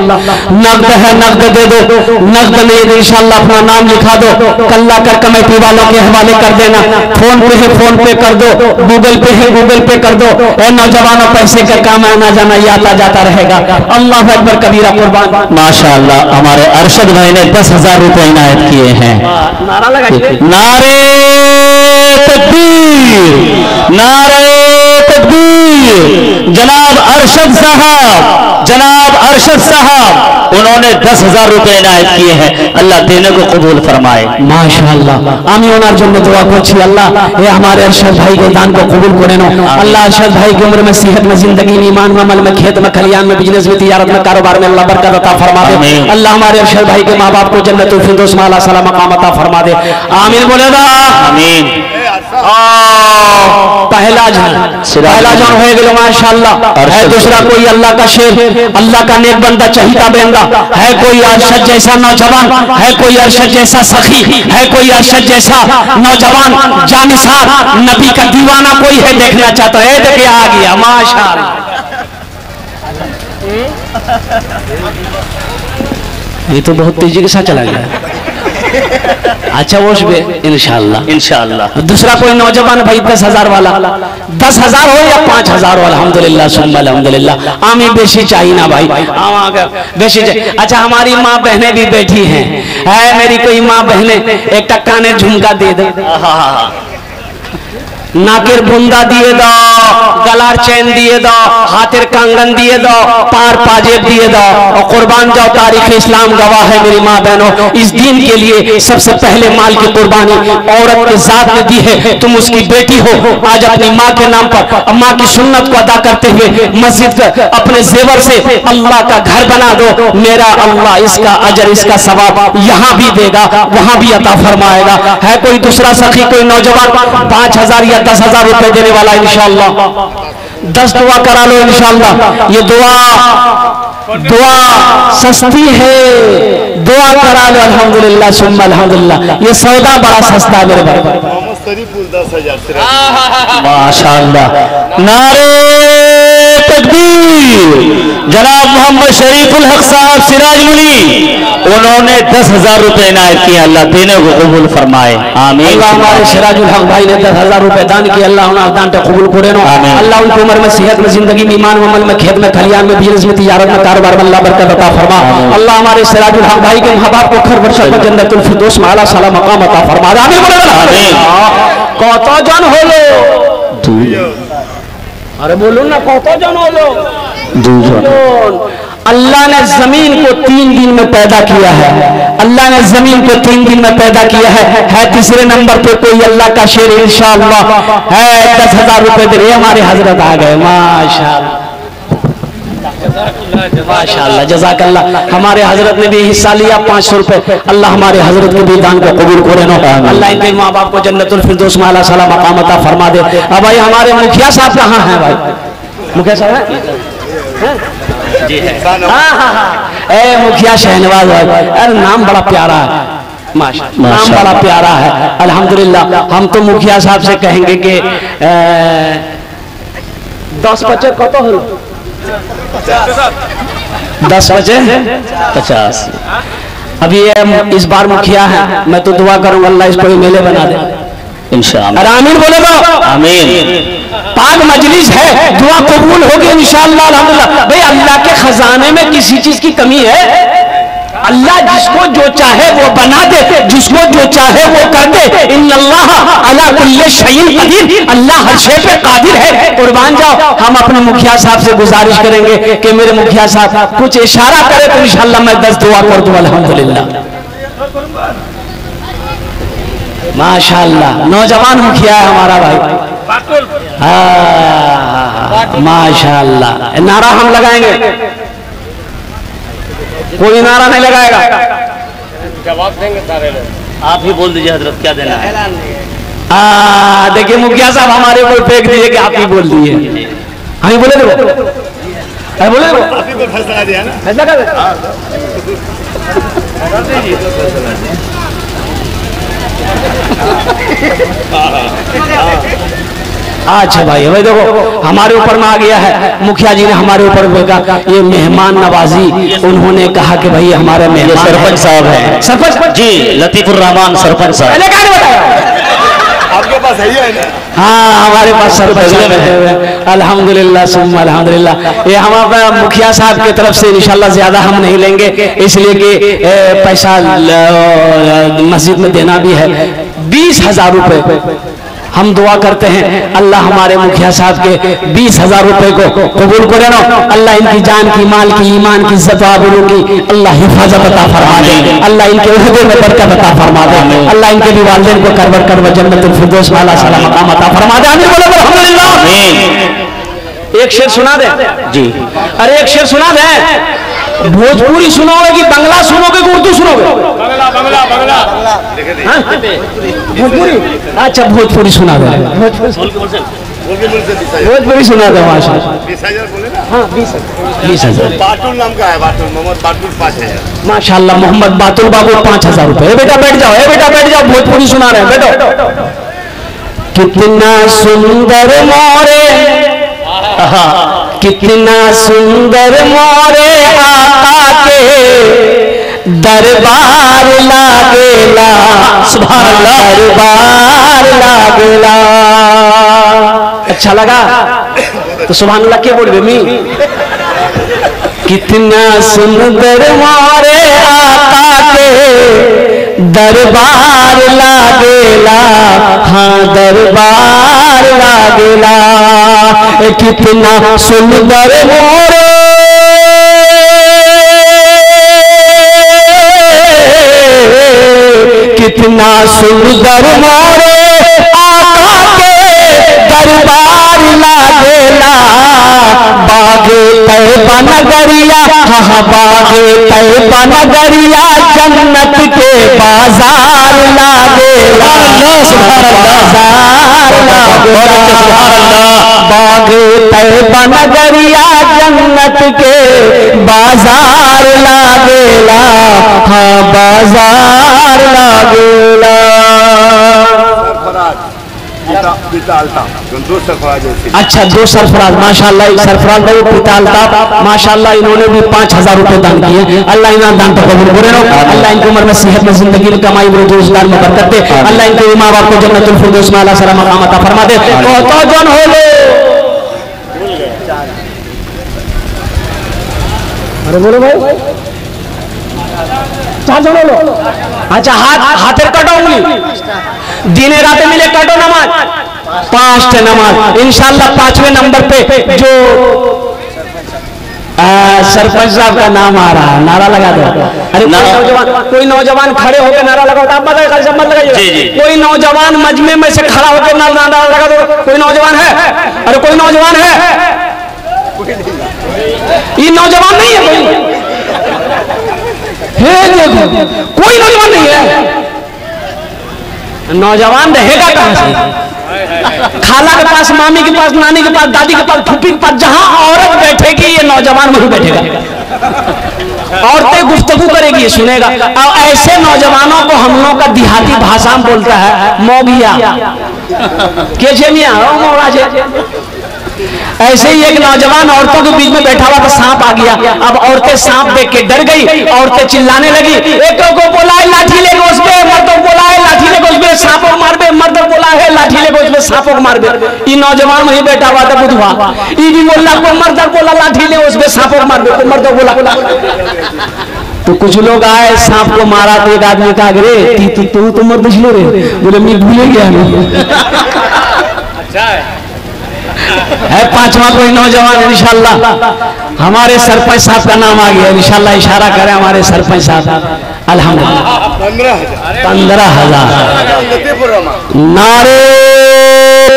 नकद है नकद दे दो, नकद नहीं है इंशाअल्लाह अपना नाम लिखा दो, कल्ला कर कमेटी वालों के हवाले कर देना, फोन पे है फोन पे कर दो, गूगल पे है गूगल पे कर दो। और नौजवानों पैसे का काम आना जाना ये आता जाता रहेगा। अल्लाह अकबर कबीरा कुर्बान। माशाअल्लाह हमारे अरशद भाई ने 10,000 रुपए इनायत किए हैं। नारा लगाइए, नारे तकबीर, नारे तकबीर। जनाब अरशद साहब उन्होंने 10,000 रुपए इनायत किए हैं। अल्लाह देने को कबूल फरमाए। माशाअल्लाह। आमी ओनार जन्म दुआ करছি अल्लाह ये हमारे अरशद भाई के दान को कबूल करे नो। अल्लाह अरशद भाई की उम्र में, सेहत में, जिंदगी में, ईमान में, अमल में, खेत में, खलियान में, बिजनेस में, तिजारत में, कारोबार में अल्लाह बरकत अता फरमा दे। अल्लाह हमारे अरशद भाई के माँ बाप को जन्नतुल फिरदौस में आला सलाम मकाम अता फरमा दे। आमीन बोलेगा। आमीन। पहला जान हो गए माशाअल्लाह। है दूसरा कोई अल्लाह का शेर, अल्लाह का नेक बंदा चहीता बेंगा, है कोई अरशद जैसा नौजवान, है कोई अरशद जैसा सखी, है कोई अरशद जैसा नौजवान जानिसार, नबी का दीवाना कोई है देखना चाहता है। देखिए आ गया माशाअल्लाह। ये तो बहुत तेजी के साथ चला गया। अच्छा वो इंशाअल्लाह। दूसरा कोई नौजवान भाई 10,000 वाला, 10,000 हो या 5,000 वाला, अल्हम्दुलिल्लाह सुम्मा अल्हम्दुलिल्लाह। आमी बेशी चाहिए ना भाई, बेशी चाहिए। अच्छा हमारी माँ बहनें भी बैठी हैं, है मेरी कोई माँ बहनें, एक टक्का ने झुमका दे दे, नाकेर बुंदा दिए दो, गलार चैन दिए दो, हाथेर कंगन दिए दो, पार पाजेब दिए दो और कुर्बान जाओ। तारीख इस्लाम गवाह है मेरी माँ बहनों, इस दीन के लिए सबसे पहले माल की कुर्बानी औरत के जात ने दी है। तुम उसकी बेटी हो, आज अपनी माँ के नाम पर माँ की सुन्नत को अदा करते हुए मस्जिद अपने जेवर से अल्लाह का घर बना दो। मेरा अल्लाह इसका अजर, इसका सवाब यहाँ भी देगा, वहां भी अता फरमाएगा। है कोई दूसरा सखी, कोई नौजवान 5,000 या 10,000 रुपए देने वाला? इंशाअल्लाह 10 दुआ करा लो इंशाअल्लाह। ये दुआ सस्ती है, दुआ करा लो। अल्हम्दुलिल्लाह सुम्मा अल्हम्दुलिल्लाह। ये सौदा बड़ा सस्ता है मेरे भाई। मोहम्मद शरीफुल 10,000 माशाअल्लाह। नारे तकबीर। जनाब मोहम्मद शरीफुल हक साहब सिराज मुनी, उन्होंने 10,000 रुपए इनायत किए। अल्लाह देने को कबूल फरमाए, आमीन। अल्लाह हमारे सिराजुल हक भाई ने 10,000 रुपए दान किए। अल्लाह उन्हें दान के कबूल करे नो। अल्लाह उनकी उम्र में, सेहत में, जिंदगी में, ईमान में, अमल में, खेत में, खलियान में, बिजनेस में, तिजारत में, कारोबार में अल्लाह बरकत अता फरमा। अल्लाह हमारे सिराजुल हक भाई के मां बाप को खैर वर्षा में जन्नतुल फिरदौस में आला साला मकाम अता फरमा। आमीन बोलो। कत जन हलो? अरे बोलो ना, कत जन हलो? अल्लाह ने जमीन को 3 दिन में पैदा किया है। अल्लाह ने जमीन को 3 दिन में पैदा किया है। तीसरे नंबर पे कोई अल्लाह का शेर इंशाअल्लाह है। 10,000 रुपए दे रहे हमारे हजरत आ गए। माशाअल्लाह माशाअल्लाह जज़ाकल्लाह। हमारे हजरत ने भी हिस्सा लिया 500 रुपए। अल्लाह हमारे हजरत के भी दान को कबूल करे नो। अल्लाह इनके माँ बाप को जन्नतुल फिरदौस में आला साला मकाम अता फरमा दे। अब भाई हमारे मुखिया साहब कहाँ हैं भाई? मुखिया साहब है? जी है। हाँ। ए मुखिया शहनवाज भाई, अरे नाम बड़ा प्यारा है, माशाअल्लाह नाम बड़ा प्यारा है। अल्हम्दुलिल्लाह। हम तो मुखिया साहब से कहेंगे कि 10 बचे कत हो? 10 बचे 50। अभी ये इस बार मुखिया है, मैं तो दुआ करूंगा अल्लाह इसको मेले बना दे इंशाअल्लाह। आमीन बोलेगा? आमीन। पाक मजलिस है, दुआ कबूल होगी इंशाअल्लाह अल्हम्दुलिल्लाह। भाई अल्लाह के खजाने में किसी चीज की कमी है? अल्लाह जिसको जो चाहे वो बना दे, जिसको जो चाहे वो कर दे। इन्नल्लाह अला कुल्ली शैइन कदीर। अल्लाह हर शे पे कादिर है। कुर्बान जाओ। हम अपने मुखिया साहब से गुजारिश करेंगे कि मेरे मुखिया साहब कुछ इशारा करे तो इंशाअल्लाह मैं 10 दुआ कर दूं। अल्हम्दुलिल्लाह माशाअल्लाह। नौजवान मुखिया है हमारा भाई। हाँ माशाअल्लाह। नारा हम लगाएंगे, कोई नारा नहीं लगाएगा। जवाब देंगे सारे लोग। आप ही बोल दीजिए हजरत क्या देना है। देखिए मुखिया साहब हमारे ऊपर फेंक दिए कि आप ही बोल दिए। हम ही बोले देखो, बोले आप ही को फैसला दिया ना, फैसला कर अच्छा भाई। भाई देखो हमारे ऊपर में आ गया है, मुखिया जी ने हमारे ऊपर कहा ये मेहमान नवाजी। उन्होंने कहा कि भाई हमारे मेहमान सरपंच साहब है। सरपंच जी लतीफुर रहमान सरपंच साहब। पहले क्या बताया? आपके पास है ना? हाँ हमारे पास सरपंच बैठे हुए। अल्हम्दुलिल्लाह सुम्मा अल्हम्दुलिल्लाह। ये हम अपना मुखिया साहब की तरफ से इंशाल्लाह ज्यादा हम नहीं लेंगे, इसलिए कि पैसा मस्जिद में देना भी है। 20,000 रुपए हम दुआ करते हैं अल्लाह हमारे मुखिया साहब के 20,000 रुपए को कबूल करे ना। अल्लाह इनकी जान की, माल की, ईमान की, ज़बाबुलों की अल्लाह हिफाजत अता फरमा दे। अल्लाह इनके उहदे में बरकत अता फरमा दे। अल्लाह इनके भी वालिदैन को करवर करवर जन्नतुल फिरदौस में आला साला मकाम अता फरमा दे। आमीन बोलो अल्हम्दुलिल्लाह। एक शेर सुना दे जी। अरे एक शेर सुना दे। भोजपुरी सुनोगे कि बंगला सुनोगे कि उर्दू सुनोगे? भोजपुरी। अच्छा भोजपुरी सुना दे। भोजपुरी सुना दे माशाअल्लाह। 20,000 बोले ना? हाँ 20,000। बाटुल नाम का है, बाटुल मोहम्मद बाटुल 5,000 माशाअल्लाह। मोहम्मद बातुल बाबू 5,000 रुपए। बेटा बैठ जाओ, बेटा बैठ जाओ, भोजपुरी सुना रहे हैं, बैठो। कितना सुंदर मोरे, कितना सुंदर मोरे आका के दरबार लागेला। सुभान अल्लाह। दरबार लागेला। अच्छा लगा तो सुभान अल्लाह क्या बोल मी? कितना सुंदर मोरे आका के दरबार लागेला। हाँ दरबार लागेला। कितना सुंदर मोरे कितना सुंदर मोरे आका के दरबार लागेला बागे तैबा नगरिया हाँ बागे तैबा नगरिया जन्नत के बाजार लागेला बागे तैबा नगरिया जन्नत के बाजार लागेला हाँ बाजार लागेला। अच्छा दो सरफराज माशाल्लाह, सरफराज भाई पितालता माशाल्लाह, इन्होंने भी 5000 रुपए दान किए। अल्लाह इन्हें दान तो कबूल करे नो, अल्लाह इनको उम्र में सेहत में जिंदगी में कमाई में रोजगार में बरकत दे, अल्लाह इनको माँ बाप को जन्नतुल फिरदौस में आला सलाम मकाम अता फरमा दे। तो जन हो लो अरे बोलो भाई चार जन लो। अच्छा हाथेर कटो उंगली दिने राते मिले कटो नमाज 5 नमाज इंशाल्लाह। 5वें नंबर पे जो सरपंच साहब का नाम आ रहा है, नारा लगा दो। अरे कोई नौजवान खड़े होकर नारा लगाओ, आप बताइए खाली सब मत लगाइए। कोई नौजवान मजमे में से खड़ा होकर नारा लगा दो। कोई नौजवान है? अरे कोई नौजवान है? ये नौजवान नहीं है देखो कोई नौजवान नहीं है। नौजवान रहेगा कहां से? खाला के पास, मामी के पास, नानी के पास, दादी के पास, फूफी के पास, जहां औरत बैठेगी ये नौजवान वहीं बैठेगा। औरतें गुफ्तगू करेगी, सुनेगा। और ऐसे नौजवानों को हम लोग का देहाती भाषा में बोलता है मोगिया के मिया ऐसे ही एक नौजवान औरतों के बीच में बैठा हुआ तो सांप आ गया। अब औरतें सांप देख के डर गई, औरतें चिल्लाने लगी। एक को बोला है लाठी लेके उस पे, मर्द को बोला है लाठी लेके उस पे सांपों को मार दे, मर्द को बोला है लाठी लेके उस पे सांपों को मार दे। ये नौजवान वहीं बैठा हुआ था बुधवा, ये भी बोला को मर्द बोला लाठी ले उस पे सांपों को मार दे, तो मर्द बोला। तो कुछ लोग आए सांप को मारा तो एक आदमी कहा रे तू मर्द लो रे, बोले मैं भूल गया है। 5वां कोई नौजवान इंशाल्लाह हमारे सरपंच साहब का नाम आ गया इंशाल्लाह, इशारा करें हमारे सरपंच साहब। अल्हम्दुलिल्लाह 15,000 नारे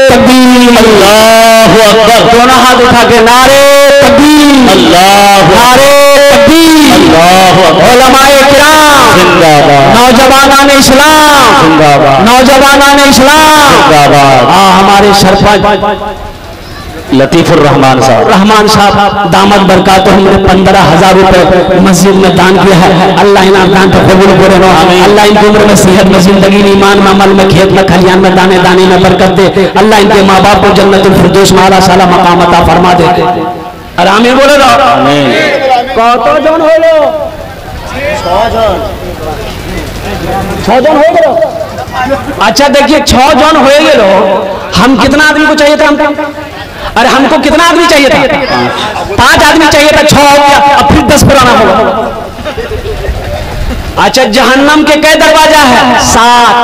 तकबीर अल्लाहु अकबर, दोनों हाथ उठा के नारे तकबीर नारे तकबीर अल्लाहु अकबर। उलमाए किराम जिंदाबाद, नौजवानान इस्लाम जिंदाबाद, नौजवानान इस्लाम जिंदाबाद। हमारे सरपंच लतीफुर रहमान साहब दामद बरकात हमने 15,000 रुपए मस्जिद में दान किया है। अल्लाह इनाम दान तो कबूल करे नो, अल्लाह इनकी उम्र में सेहत में जिंदगी में ईमान में अमल में खेत में खलियान में दाने दाने में बरकत दे। अल्लाह इनके माँ बाप को जन्नतुल फिरदौस में आला साला मकाम अता फरमा दे। और आमीन बोले रो। कत जन होलो? 6 जन हो गए। अच्छा देखिए 6 जन हो गए। हम कितना आदमी को चाहिए था? हमको अरे हमको कितना आदमी चाहिए था? 5 आदमी चाहिए था, 6 हो गया, अब फिर 10 पुराना होगा। अच्छा जहन्नम के कई दरवाजा है? 7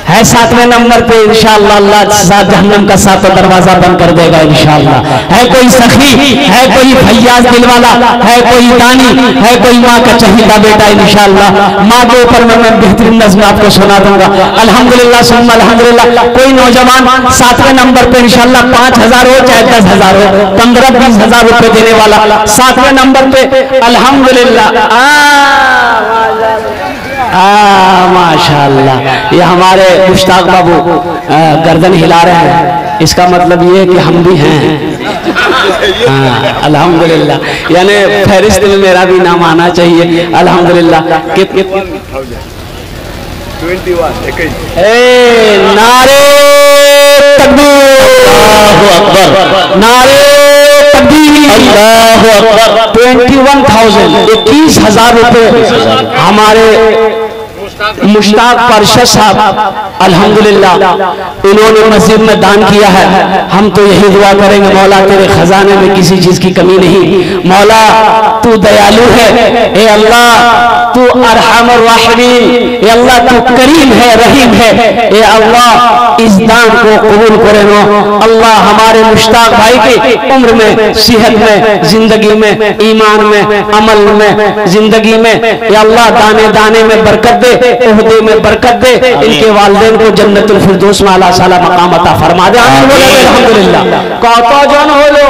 है। 7वें नंबर पे इंशाअल्लाह अल्लाह जहन्नम का 7वां दरवाजा बंद कर देगा इंशाअल्लाह। है कोई सखी, है कोई फैयाज दिल वाला, है कोई दानी, है कोई माँ का चहीता बेटा इंशाअल्लाह माँ के ऊपर मैं बेहतरीन नज़्म आपको सुना दूंगा। अल्हम्दुलिल्लाह सुम्मा अल्हम्दुलिल्लाह। कोई नौजवान 7वें नंबर पे इंशाअल्लाह 5,000 हो चाहे 10,000 हो, 15-20,000 रुपए देने वाला 7वें नंबर पे अल्हम्दुलिल्लाह। माशाअल्लाह ये हमारे मुश्ताक बाबू गर्दन हिला रहे हैं, इसका मतलब ये है कि हम भी हैं। अल्हम्दुलिल्लाह, यानी फहरिस्त में मेरा भी नाम आना चाहिए। अल्हम्दुलिल्लाह। नारे तकबीर अल्लाहु अकबर, नारे तकबीर अल्लाहु अकबर। 21,000 21,000 रुपए हमारे मुश्ताक पारशद साहब, अल्हम्दुलिल्लाह इन्होंने मस्जिद में दान किया है। हम तो यही दुआ करेंगे मौला तेरे खजाने में किसी चीज की कमी नहीं। मौला तू दयालु है, ए अल्लाह तू अरहमर राहिमीन, ए अल्लाह तू करीम है, रहीम है। ए अल्लाह इस दान को कबूल करे नो। अल्लाह हमारे मुश्ताक भाई की उम्र में, सेहत में, जिंदगी में, ईमान में, अमल में, जिंदगी में ए अल्लाह दाने दाने में बरकत दे, ओहदे में बरकत दे। इनके वालिदैन को जन्नतुल फिरदौस में आला साला मकाम अता फरमा दे। आमीन बोले अल्हम्दुलिल्लाह। कत जन हलो?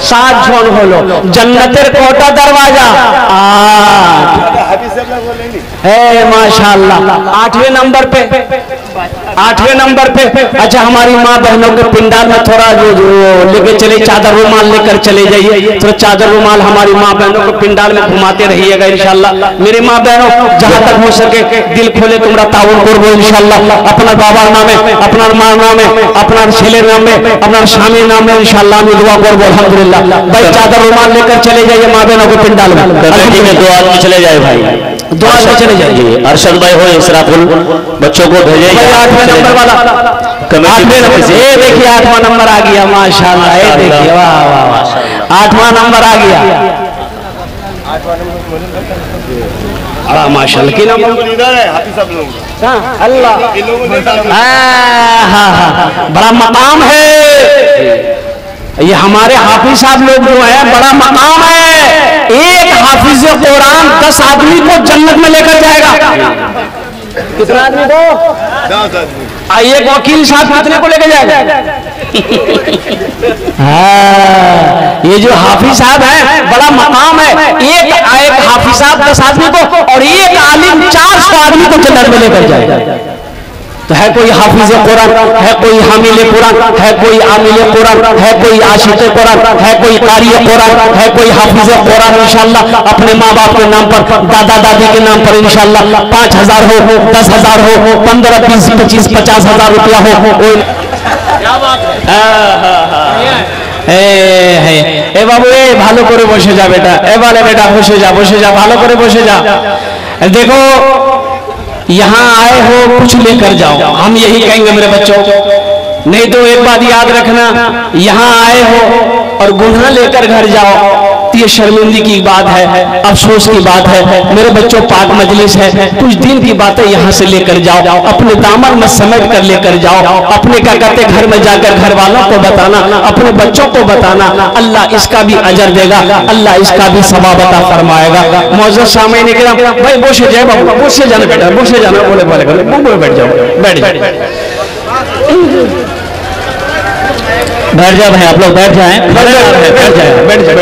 7 जन हलो। जन्नतेर कोटा दरवाजा? 8। है माशाअल्लाह। 8वें नंबर पे, 8वें नंबर पे। अच्छा हमारी माँ बहनों के पिंडाल में थोड़ा जो लेके चले, चादर रुमाल लेकर चले जाइए। थोड़ा चादर रुमाल हमारी माँ बहनों को पिंडाल में घुमाते रहिएगा इंशाल्लाह। मेरी माँ बहनों जहाँ तक हो सके दिल खोले तुमरा ताउन करबो इंशाल्लाह। अपना बाबा नामे, अपना माँ नामे, अपना छेले नामे, अपना स्वामी नामे इंशाल्लाह हम दुआ करबो अल्हम्दुलिल्लाह। भाई चादर रुमाल लेकर चले जाइए माँ बहनों को पिंडाल में। 2 आदमी चले जाए भाई, 2 आदमी चले जाइए। अरशद भाई हो इसराफुल, बच्चों को भेजिए। 8वें नंबर वाला, 8वें नंबर, ये देखिए 8वां नंबर आ गया माशाल्लाह। ये देखिए वाह वाह वाह, 8वां नंबर आ गया। वाह माशाल्लाह। किन इधर है हाफिज साहब लोग। अल्लाह, इन लोगों ने हाँ, बड़ा मकाम है ये। हमारे हाफिज साहब लोग जो है बड़ा मकाम है। एक हाफिज कुरान 10 आदमी को जन्नत में लेकर जाएगा। कितना आदमी को? 10 आदमी। एक वकील साहब कितने को लेकर जाएगा? हाँ, ये जो हाफिज साहब है बड़ा मकाम है। एक हाफिज साहब 10 आदमी को और एक आलिम 400 आदमी को जन्नत में लेकर जाएगा। तो है कोई हाफिज कुरान, है कोई हामिल कुरान, है कोई आमिल कुरान, है कोई आशिक कुरान, है कोई कारी कुरान, है कोई हाफिज कुरान इंशाल्लाह अपने माँ बाप के नाम पर, दादा दादी के नाम पर इंशाल्लाह 5000 हो, 10,000 हो, 15, 20, 25, 50,000 रुपया हो। क्या बात है? এ বাবু এ ভালো করে বসে যা বেটা, এ বলে বেটা বসে যা ভালো করে বসে যা। देखो यहाँ आए हो कुछ लेकर जाओ, हम यही कहेंगे मेरे बच्चों। नहीं तो एक बात याद रखना, यहाँ आए हो और गुनाह लेकर घर जाओ तो ये शर्मिंदगी की बात है, अफसोस की बात है। मेरे बच्चों पाक मजलिस है, कुछ दिन की बातें यहाँ से लेकर जाओ, अपने दामन में समेट कर लेकर जाओ। अपने क्या कहते घर में जाकर घर वालों को बताना, अपने बच्चों को बताना। अल्लाह इसका भी अजर देगा, अल्लाह इसका भी सवाब अता फरमाएगा। मौजूद सामने किराम भाई बोसे जाए बाबू, बोसे जाना बेटा, बोसे जाना। बोले बैठ जाओ, बैठ जाओ, बैठ जाओ भाई, आप लोग बैठ जाएं, बैठ जाओ।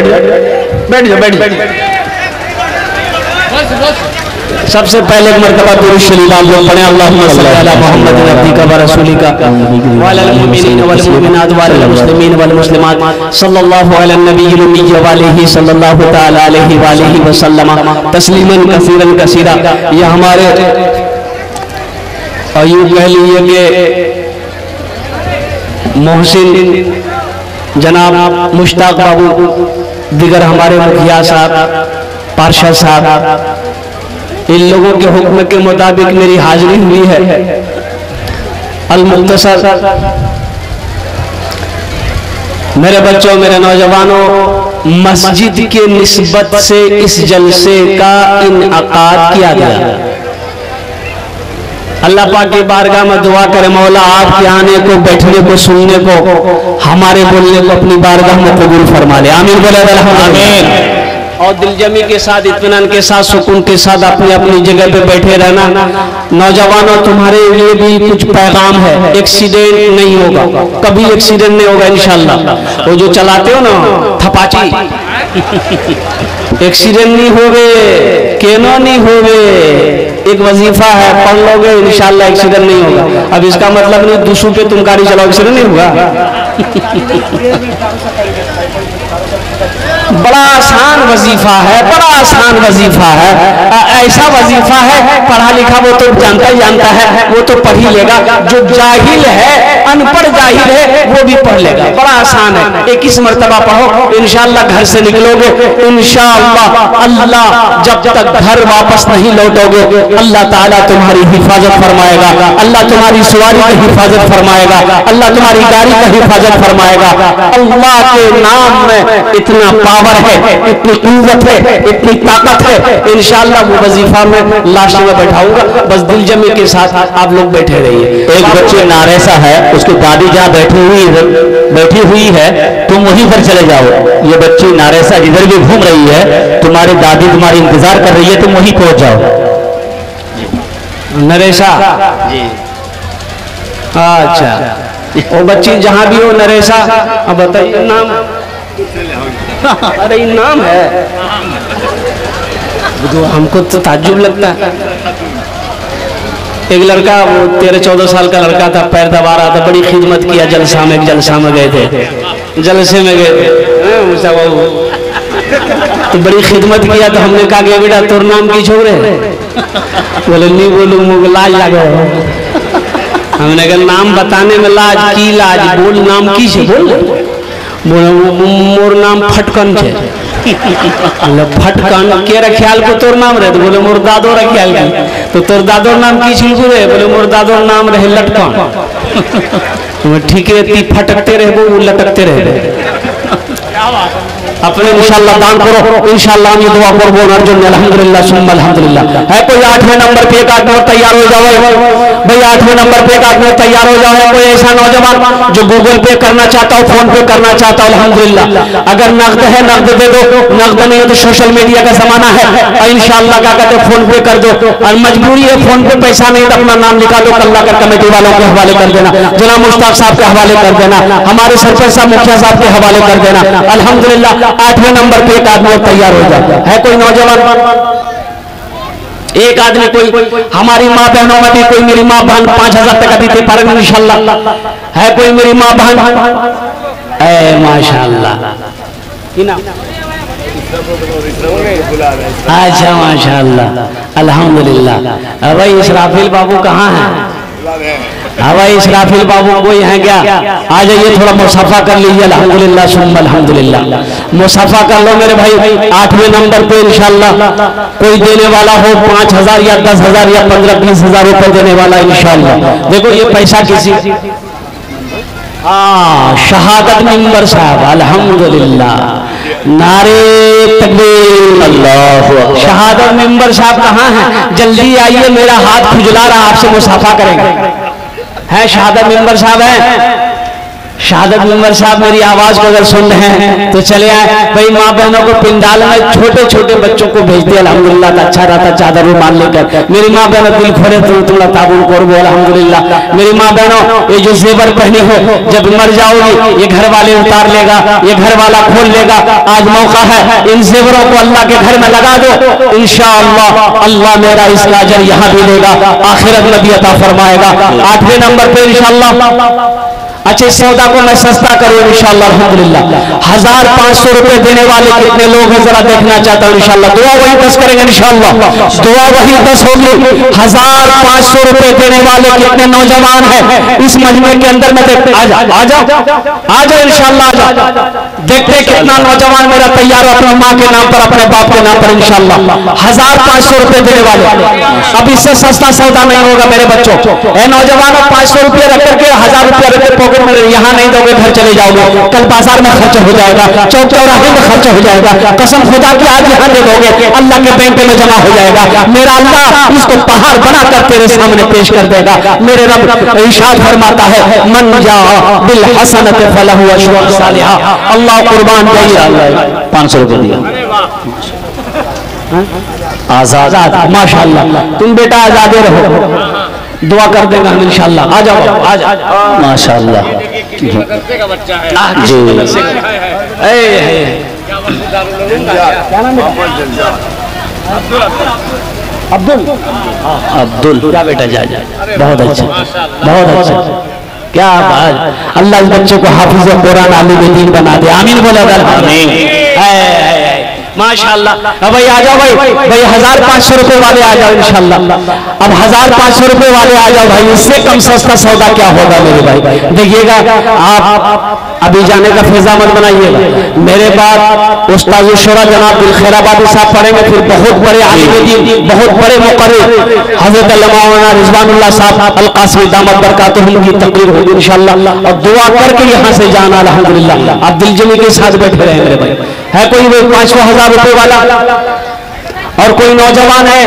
सबसे पहले मरतबा दुरूद शरीफ आप लोग पढ़ें, अल्लाहुम्मा सल्ली अला मुहम्मद अब्दिका व रसूलिका व अलल मुमिनीन वल मुमिनात व अलल मुस्लिमीन वल मुस्लिमात सल्लल्लाहु अला नबिय्यिल उम्मी व आलिहि सल्लल्लाहु तआला अलैहि व आलिहि व सल्लम तस्लीमन कसीरन कसीरा। ये हमारे अयूब कह लीजिए कि मोहसिन जनाब मुश्ताक बाबू, दिगर हमारे मुखिया साहब, पार्षद साहब, इन लोगों के हुक्म के मुताबिक मेरी हाजिरी हुई है। अल-मुख्तसर मेरे बच्चों, मेरे नौजवानों, मस्जिद के निस्बत से इस जलसे का इनअकाद किया गया। अल्लाह पाक की बारगाह में दुआ करे मौला आपके आने को, बैठने को, सुनने को, हमारे बोलने को अपनी बारगाह में कबूल फरमा ले। आमीन बोले आमीन। और दिलजमी के साथ, इत्मीनान के साथ, सुकून के साथ अपनी अपनी जगह पे बैठे रहना। नौजवानों तुम्हारे लिए भी कुछ पैगाम है। एक्सीडेंट नहीं होगा, कभी एक्सीडेंट नहीं होगा इंशाल्लाह। वो जो चलाते हो ना थपाची, एक्सीडेंट नहीं होगे, केनो नहीं होगे। एक वजीफा है, पढ़ लोगे इंशाल्लाह एक्सीडेंट नहीं होगा। अब इसका मतलब नहीं दूसरों पे तुम गाड़ी चलाओ एक्सीडेंट नहीं होगा। बड़ा आसान वजीफा है, बड़ा आसान वजीफा है। ऐसा वजीफा है पढ़ा लिखा वो तो जानता ही जानता है, वो तो पढ़ ही लेगा। जो जाहिल है, अनपढ़ जाहिल है, वो भी पढ़ लेगा। बड़ा आसान है, 21 मरतबा पढ़ो इंशाल्लाह घर से निकलोगे इंशाल्लाह। अल्लाह जब तक घर वापस नहीं लौटोगे अल्लाह ताला तुम्हारी हिफाजत फरमाएगा, अल्लाह तुम्हारी सवारी की हिफाजत फरमाएगा, अल्लाह तुम्हारी गाड़ी का हिफाजत फरमाएगा। अल्लाह के नाम में इतना पावर है, इतनी कुव्वत है, इतनी ताकत है। इंशाअल्लाह वो वजीफा में लास्ट में बैठाऊंगा, बस दिल जमे के साथ आप लोग बैठे रहिए। एक बच्ची नारेसा है, उसकी दादी जहाँ बैठी हुई है, तुम वहीं पर चले जाओ। ये बच्ची नारेसा जिधर भी घूम रही है, तुम्हारी दादी तुम्हारी इंतजार कर रही है, तुम वहीं पहुंच जाओ। नरेशा जी, अच्छा, वो बच्ची जहां भी हो नरेशा, अब बताइए नाम। अरे नाम है, तो हमको तो ताज्जुब लगता है। एक लड़का, वो 13-14 साल का लड़का था, पैर दबा रहा था, बड़ी खिदमत किया। जलसा में गए थे, जलसे में गए थे, तो बड़ी खिदमत किया। तो हमने कहा कि बेटा तोर नाम की छोड़े? बोले नहीं बोलू, मुझे लाज लगे। हमने कहा नाम बताने में लाज की लाज, बोल नाम की से बोल। बोले मोर नाम फटकन छे। फटकन के ख्याल को तोर नाम रहे? तो बोले मोर दादो ख्याल की। तो तोर दादोर नाम की छिलकू रहे? बोले मोर दादोर नाम रहे लटकन। ठीक है, ती फटकते रहे वो लटकते रहे। अपने इंशाअल्लाह दान करो, इंशाअल्लाह हम ये दुआ करबो अर्जुन अल्हम्दुलिल्लाह सुम्मा अल्हम्दुलिल्लाह। है कोई 8वें नंबर पे एक आदमी तैयार हो जाओ भाई, 8वें नंबर पे एक आदमी तैयार हो जाओ। कोई ऐसा नौजवान जो गूगल पे करना चाहता हो, फोन पे करना चाहता हो, अल्हम्दुलिल्लाह। अगर नगद है नगद दे दो, नगद नहीं है तो सोशल मीडिया का जमाना है, और इंशाअल्लाह क्या कहते हैं फोन पे कर दो। और मजबूरी है फोन पे पैसा नहीं तो अपना नाम लिखा दो, कल्ला कर कमेटी वालों के हवाले कर देना, जनाब मुश्ताक साहब के हवाले कर देना, हमारे सरपंच साहब मुखिया साहब के हवाले कर देना। अल्हम्दुलिल्लाह 8वें नंबर पे एक आदमी तैयार हो जाता है। कोई नौजवान एक आदमी, कोई हमारी माँ बहनों में भी कोई मेरी माँ बहन 5000 टका देते पारे इंशाअल्लाह। है कोई मेरी माँ बहन? ए माशाअल्लाह, अच्छा माशाअल्लाह अल्हम्दुलिल्लाह। भाई इसराफिल बाबू कहाँ हैं? भाई इसराफिल बाबू कोई हैं क्या? आ जाइए, थोड़ा मुसाफा कर लीजिए। अल्हम्दुलिल्लाह सुम्मा अल्हम्दुलिल्लाह। मुसाफा कर लो मेरे भाई। 8वें नंबर पे इंशाअल्लाह कोई देने वाला हो 5000 या 10,000 या 15-20 हजार रुपए देने वाला इंशाअल्लाह। देखो ये पैसा किसी शहादत मेंबर साहब, अल्हम्दुलिल्लाह, नारे तकबीर, अल्लाह। शहादत मेंबर साहब कहाँ हैं? जल्दी आइए, मेरा हाथ खुजला रहा, आपसे मुसाफा करेंगे। है शहादत मेंबर साहब हैं? शहादत मेंबर साहब मेरी आवाज को अगर सुन रहे हैं तो चले आए। भाई माँ बहनों को पिंडाल में छोटे छोटे बच्चों को भेजते अल्हम्दुलिल्लाह, अच्छा रहता चादर रुमाल लेकर। मेरी माँ बहनों दिल खोले तो थोड़ा ताबून करबो अल्हम्दुलिल्लाह। मेरी माँ बहनों ये जो जेवर पहनी हो, जब मर जाओगी ये घर वाले उतार लेगा, ये घर वाला खोल लेगा। आज मौका है, इन जेवरों को अल्लाह के घर में लगा दो, इंशाअल्लाह अल्लाह मेरा इसका अजर यहाँ भी देगा, आखिरत में भी अता फरमाएगा। 8वें नंबर पे इंशाअल्लाह अच्छे सौदा को मैं सस्ता करूँ इंशाअल्लाह अल्हम्दुलिल्लाह। 1500 रुपए देने वाले कितने लोग हैं जरा देखना चाहता हूँ इंशाअल्लाह। दुआ वही 10 करेंगे इंशाअल्लाह, दुआ वही 10 होगी। 1500 रुपए देने वाले कितने नौजवान हैं इस मजमे के अंदर में? आ जाओ इंशाअल्लाह, आ जाओ। देखते कितना नौजवान मेरा तैयार हो अपनी माँ के नाम पर, अपने बाप के नाम पर इंशाअल्लाह। 1500 रुपए देने वाले, अब इससे सस्ता सौदा नहीं होगा मेरे बच्चों। नौजवानों 500 रुपये रख करके 1000 रुपया रख के यहाँ नहीं दोगे, घर चले जाओगे, कल बाजार में खर्च हो जाएगा, चौक चौराहे में खर्च हो जाएगा। कसम खुदा की आज यहाँ दे दोगे, अल्लाह के बैंक में जमा हो जाएगा। मेरा अल्लाह इसको पहाड़ बनाकर तेरे सामने पेश कर देगा। मेरे रब इरशाद फरमाता है, मन जा बिल हसनत फलहु अशरु सालिहा। अल्लाह कुर्बान जाइए। 500 रुपये दिया, आजाद माशाअल्लाह। तुम बेटा आजादे रहो, दुआ कर देगा हम इंशाअल्लाह। आ जाओ, आ जाओ माशाअल्लाह जी। क्या नाम है? अब्दुल। क्या बेटा? जा बहुत अच्छा, बहुत अच्छा। क्या बात, अल्लाह इस बच्चे को हाफिज कुरान आलिम दीन बना दे, आमीन बोला। आमीन माशाअल्लाह। भाई आ जाओ भाई 1500 रुपए वाले आ जाओ इंशाअल्लाह। अब 1500 रुपए वाले आ जाओ भाई, इससे कम सस्ता सौदा क्या होगा मेरे भाई? देखिएगा आप अभी जाने का फैजा मत बनाइएगा। मेरे बाद उस्ताद शुरा जनाब दिलखैराबादी साहब पढ़ेंगे, फिर बहुत बड़े आलिम दीन, बहुत बड़े मुक़र्रिर हज़रत मौलाना रिज़वानुल्लाह साहब अल क़ासिमी दामत बरकातुहुम की तकरीर होगी इंशाअल्लाह। और दुआ करके यहाँ से जाना अल्हम्दुलिल्लाह। आप दिलजमी के साथ बैठे रहे मेरे भाई। है कोई 500,000 रुपए वाला और कोई नौजवान है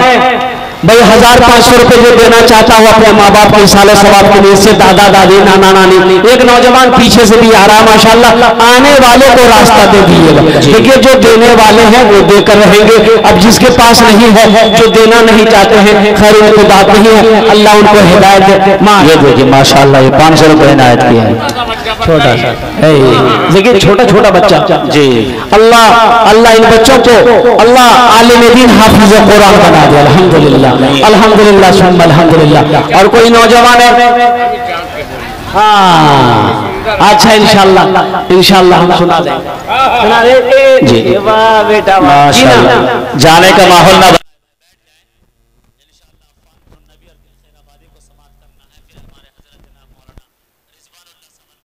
भाई 1,500 रुपए जो देना चाहता हो अपने माँ बाप के साले सवाब के लिए, से दादा दादी नाना नानी, एक नौजवान पीछे से भी आ रहा है माशाल्लाह, आने वाले को रास्ता दे दीजिएगा। देखिए जो देने वाले हैं वो देकर रहेंगे, अब जिसके पास नहीं है, जो देना नहीं चाहते हैं, खैर उनको बात नहीं है, अल्लाह उनको हिदायत दे। ये देखिए माशाल्लाह ये 500 रुपए इनायत किया है, छोटा सा देखिए, छोटा छोटा बच्चा जी। अल्लाह इन बच्चों को अल्लाह आलिम दीन हाफिज कुरान बना दे अल्हम्दुलिल्लाह अल्हम्दुलिल्लाह सुम्मा अल्हम्दुलिल्लाह। और कोई नौजवान है, हाँ अच्छा इंशाल्लाह हम सुना देंगे। जी वाह बेटा माशाल्लाह, जाने का माहौल ना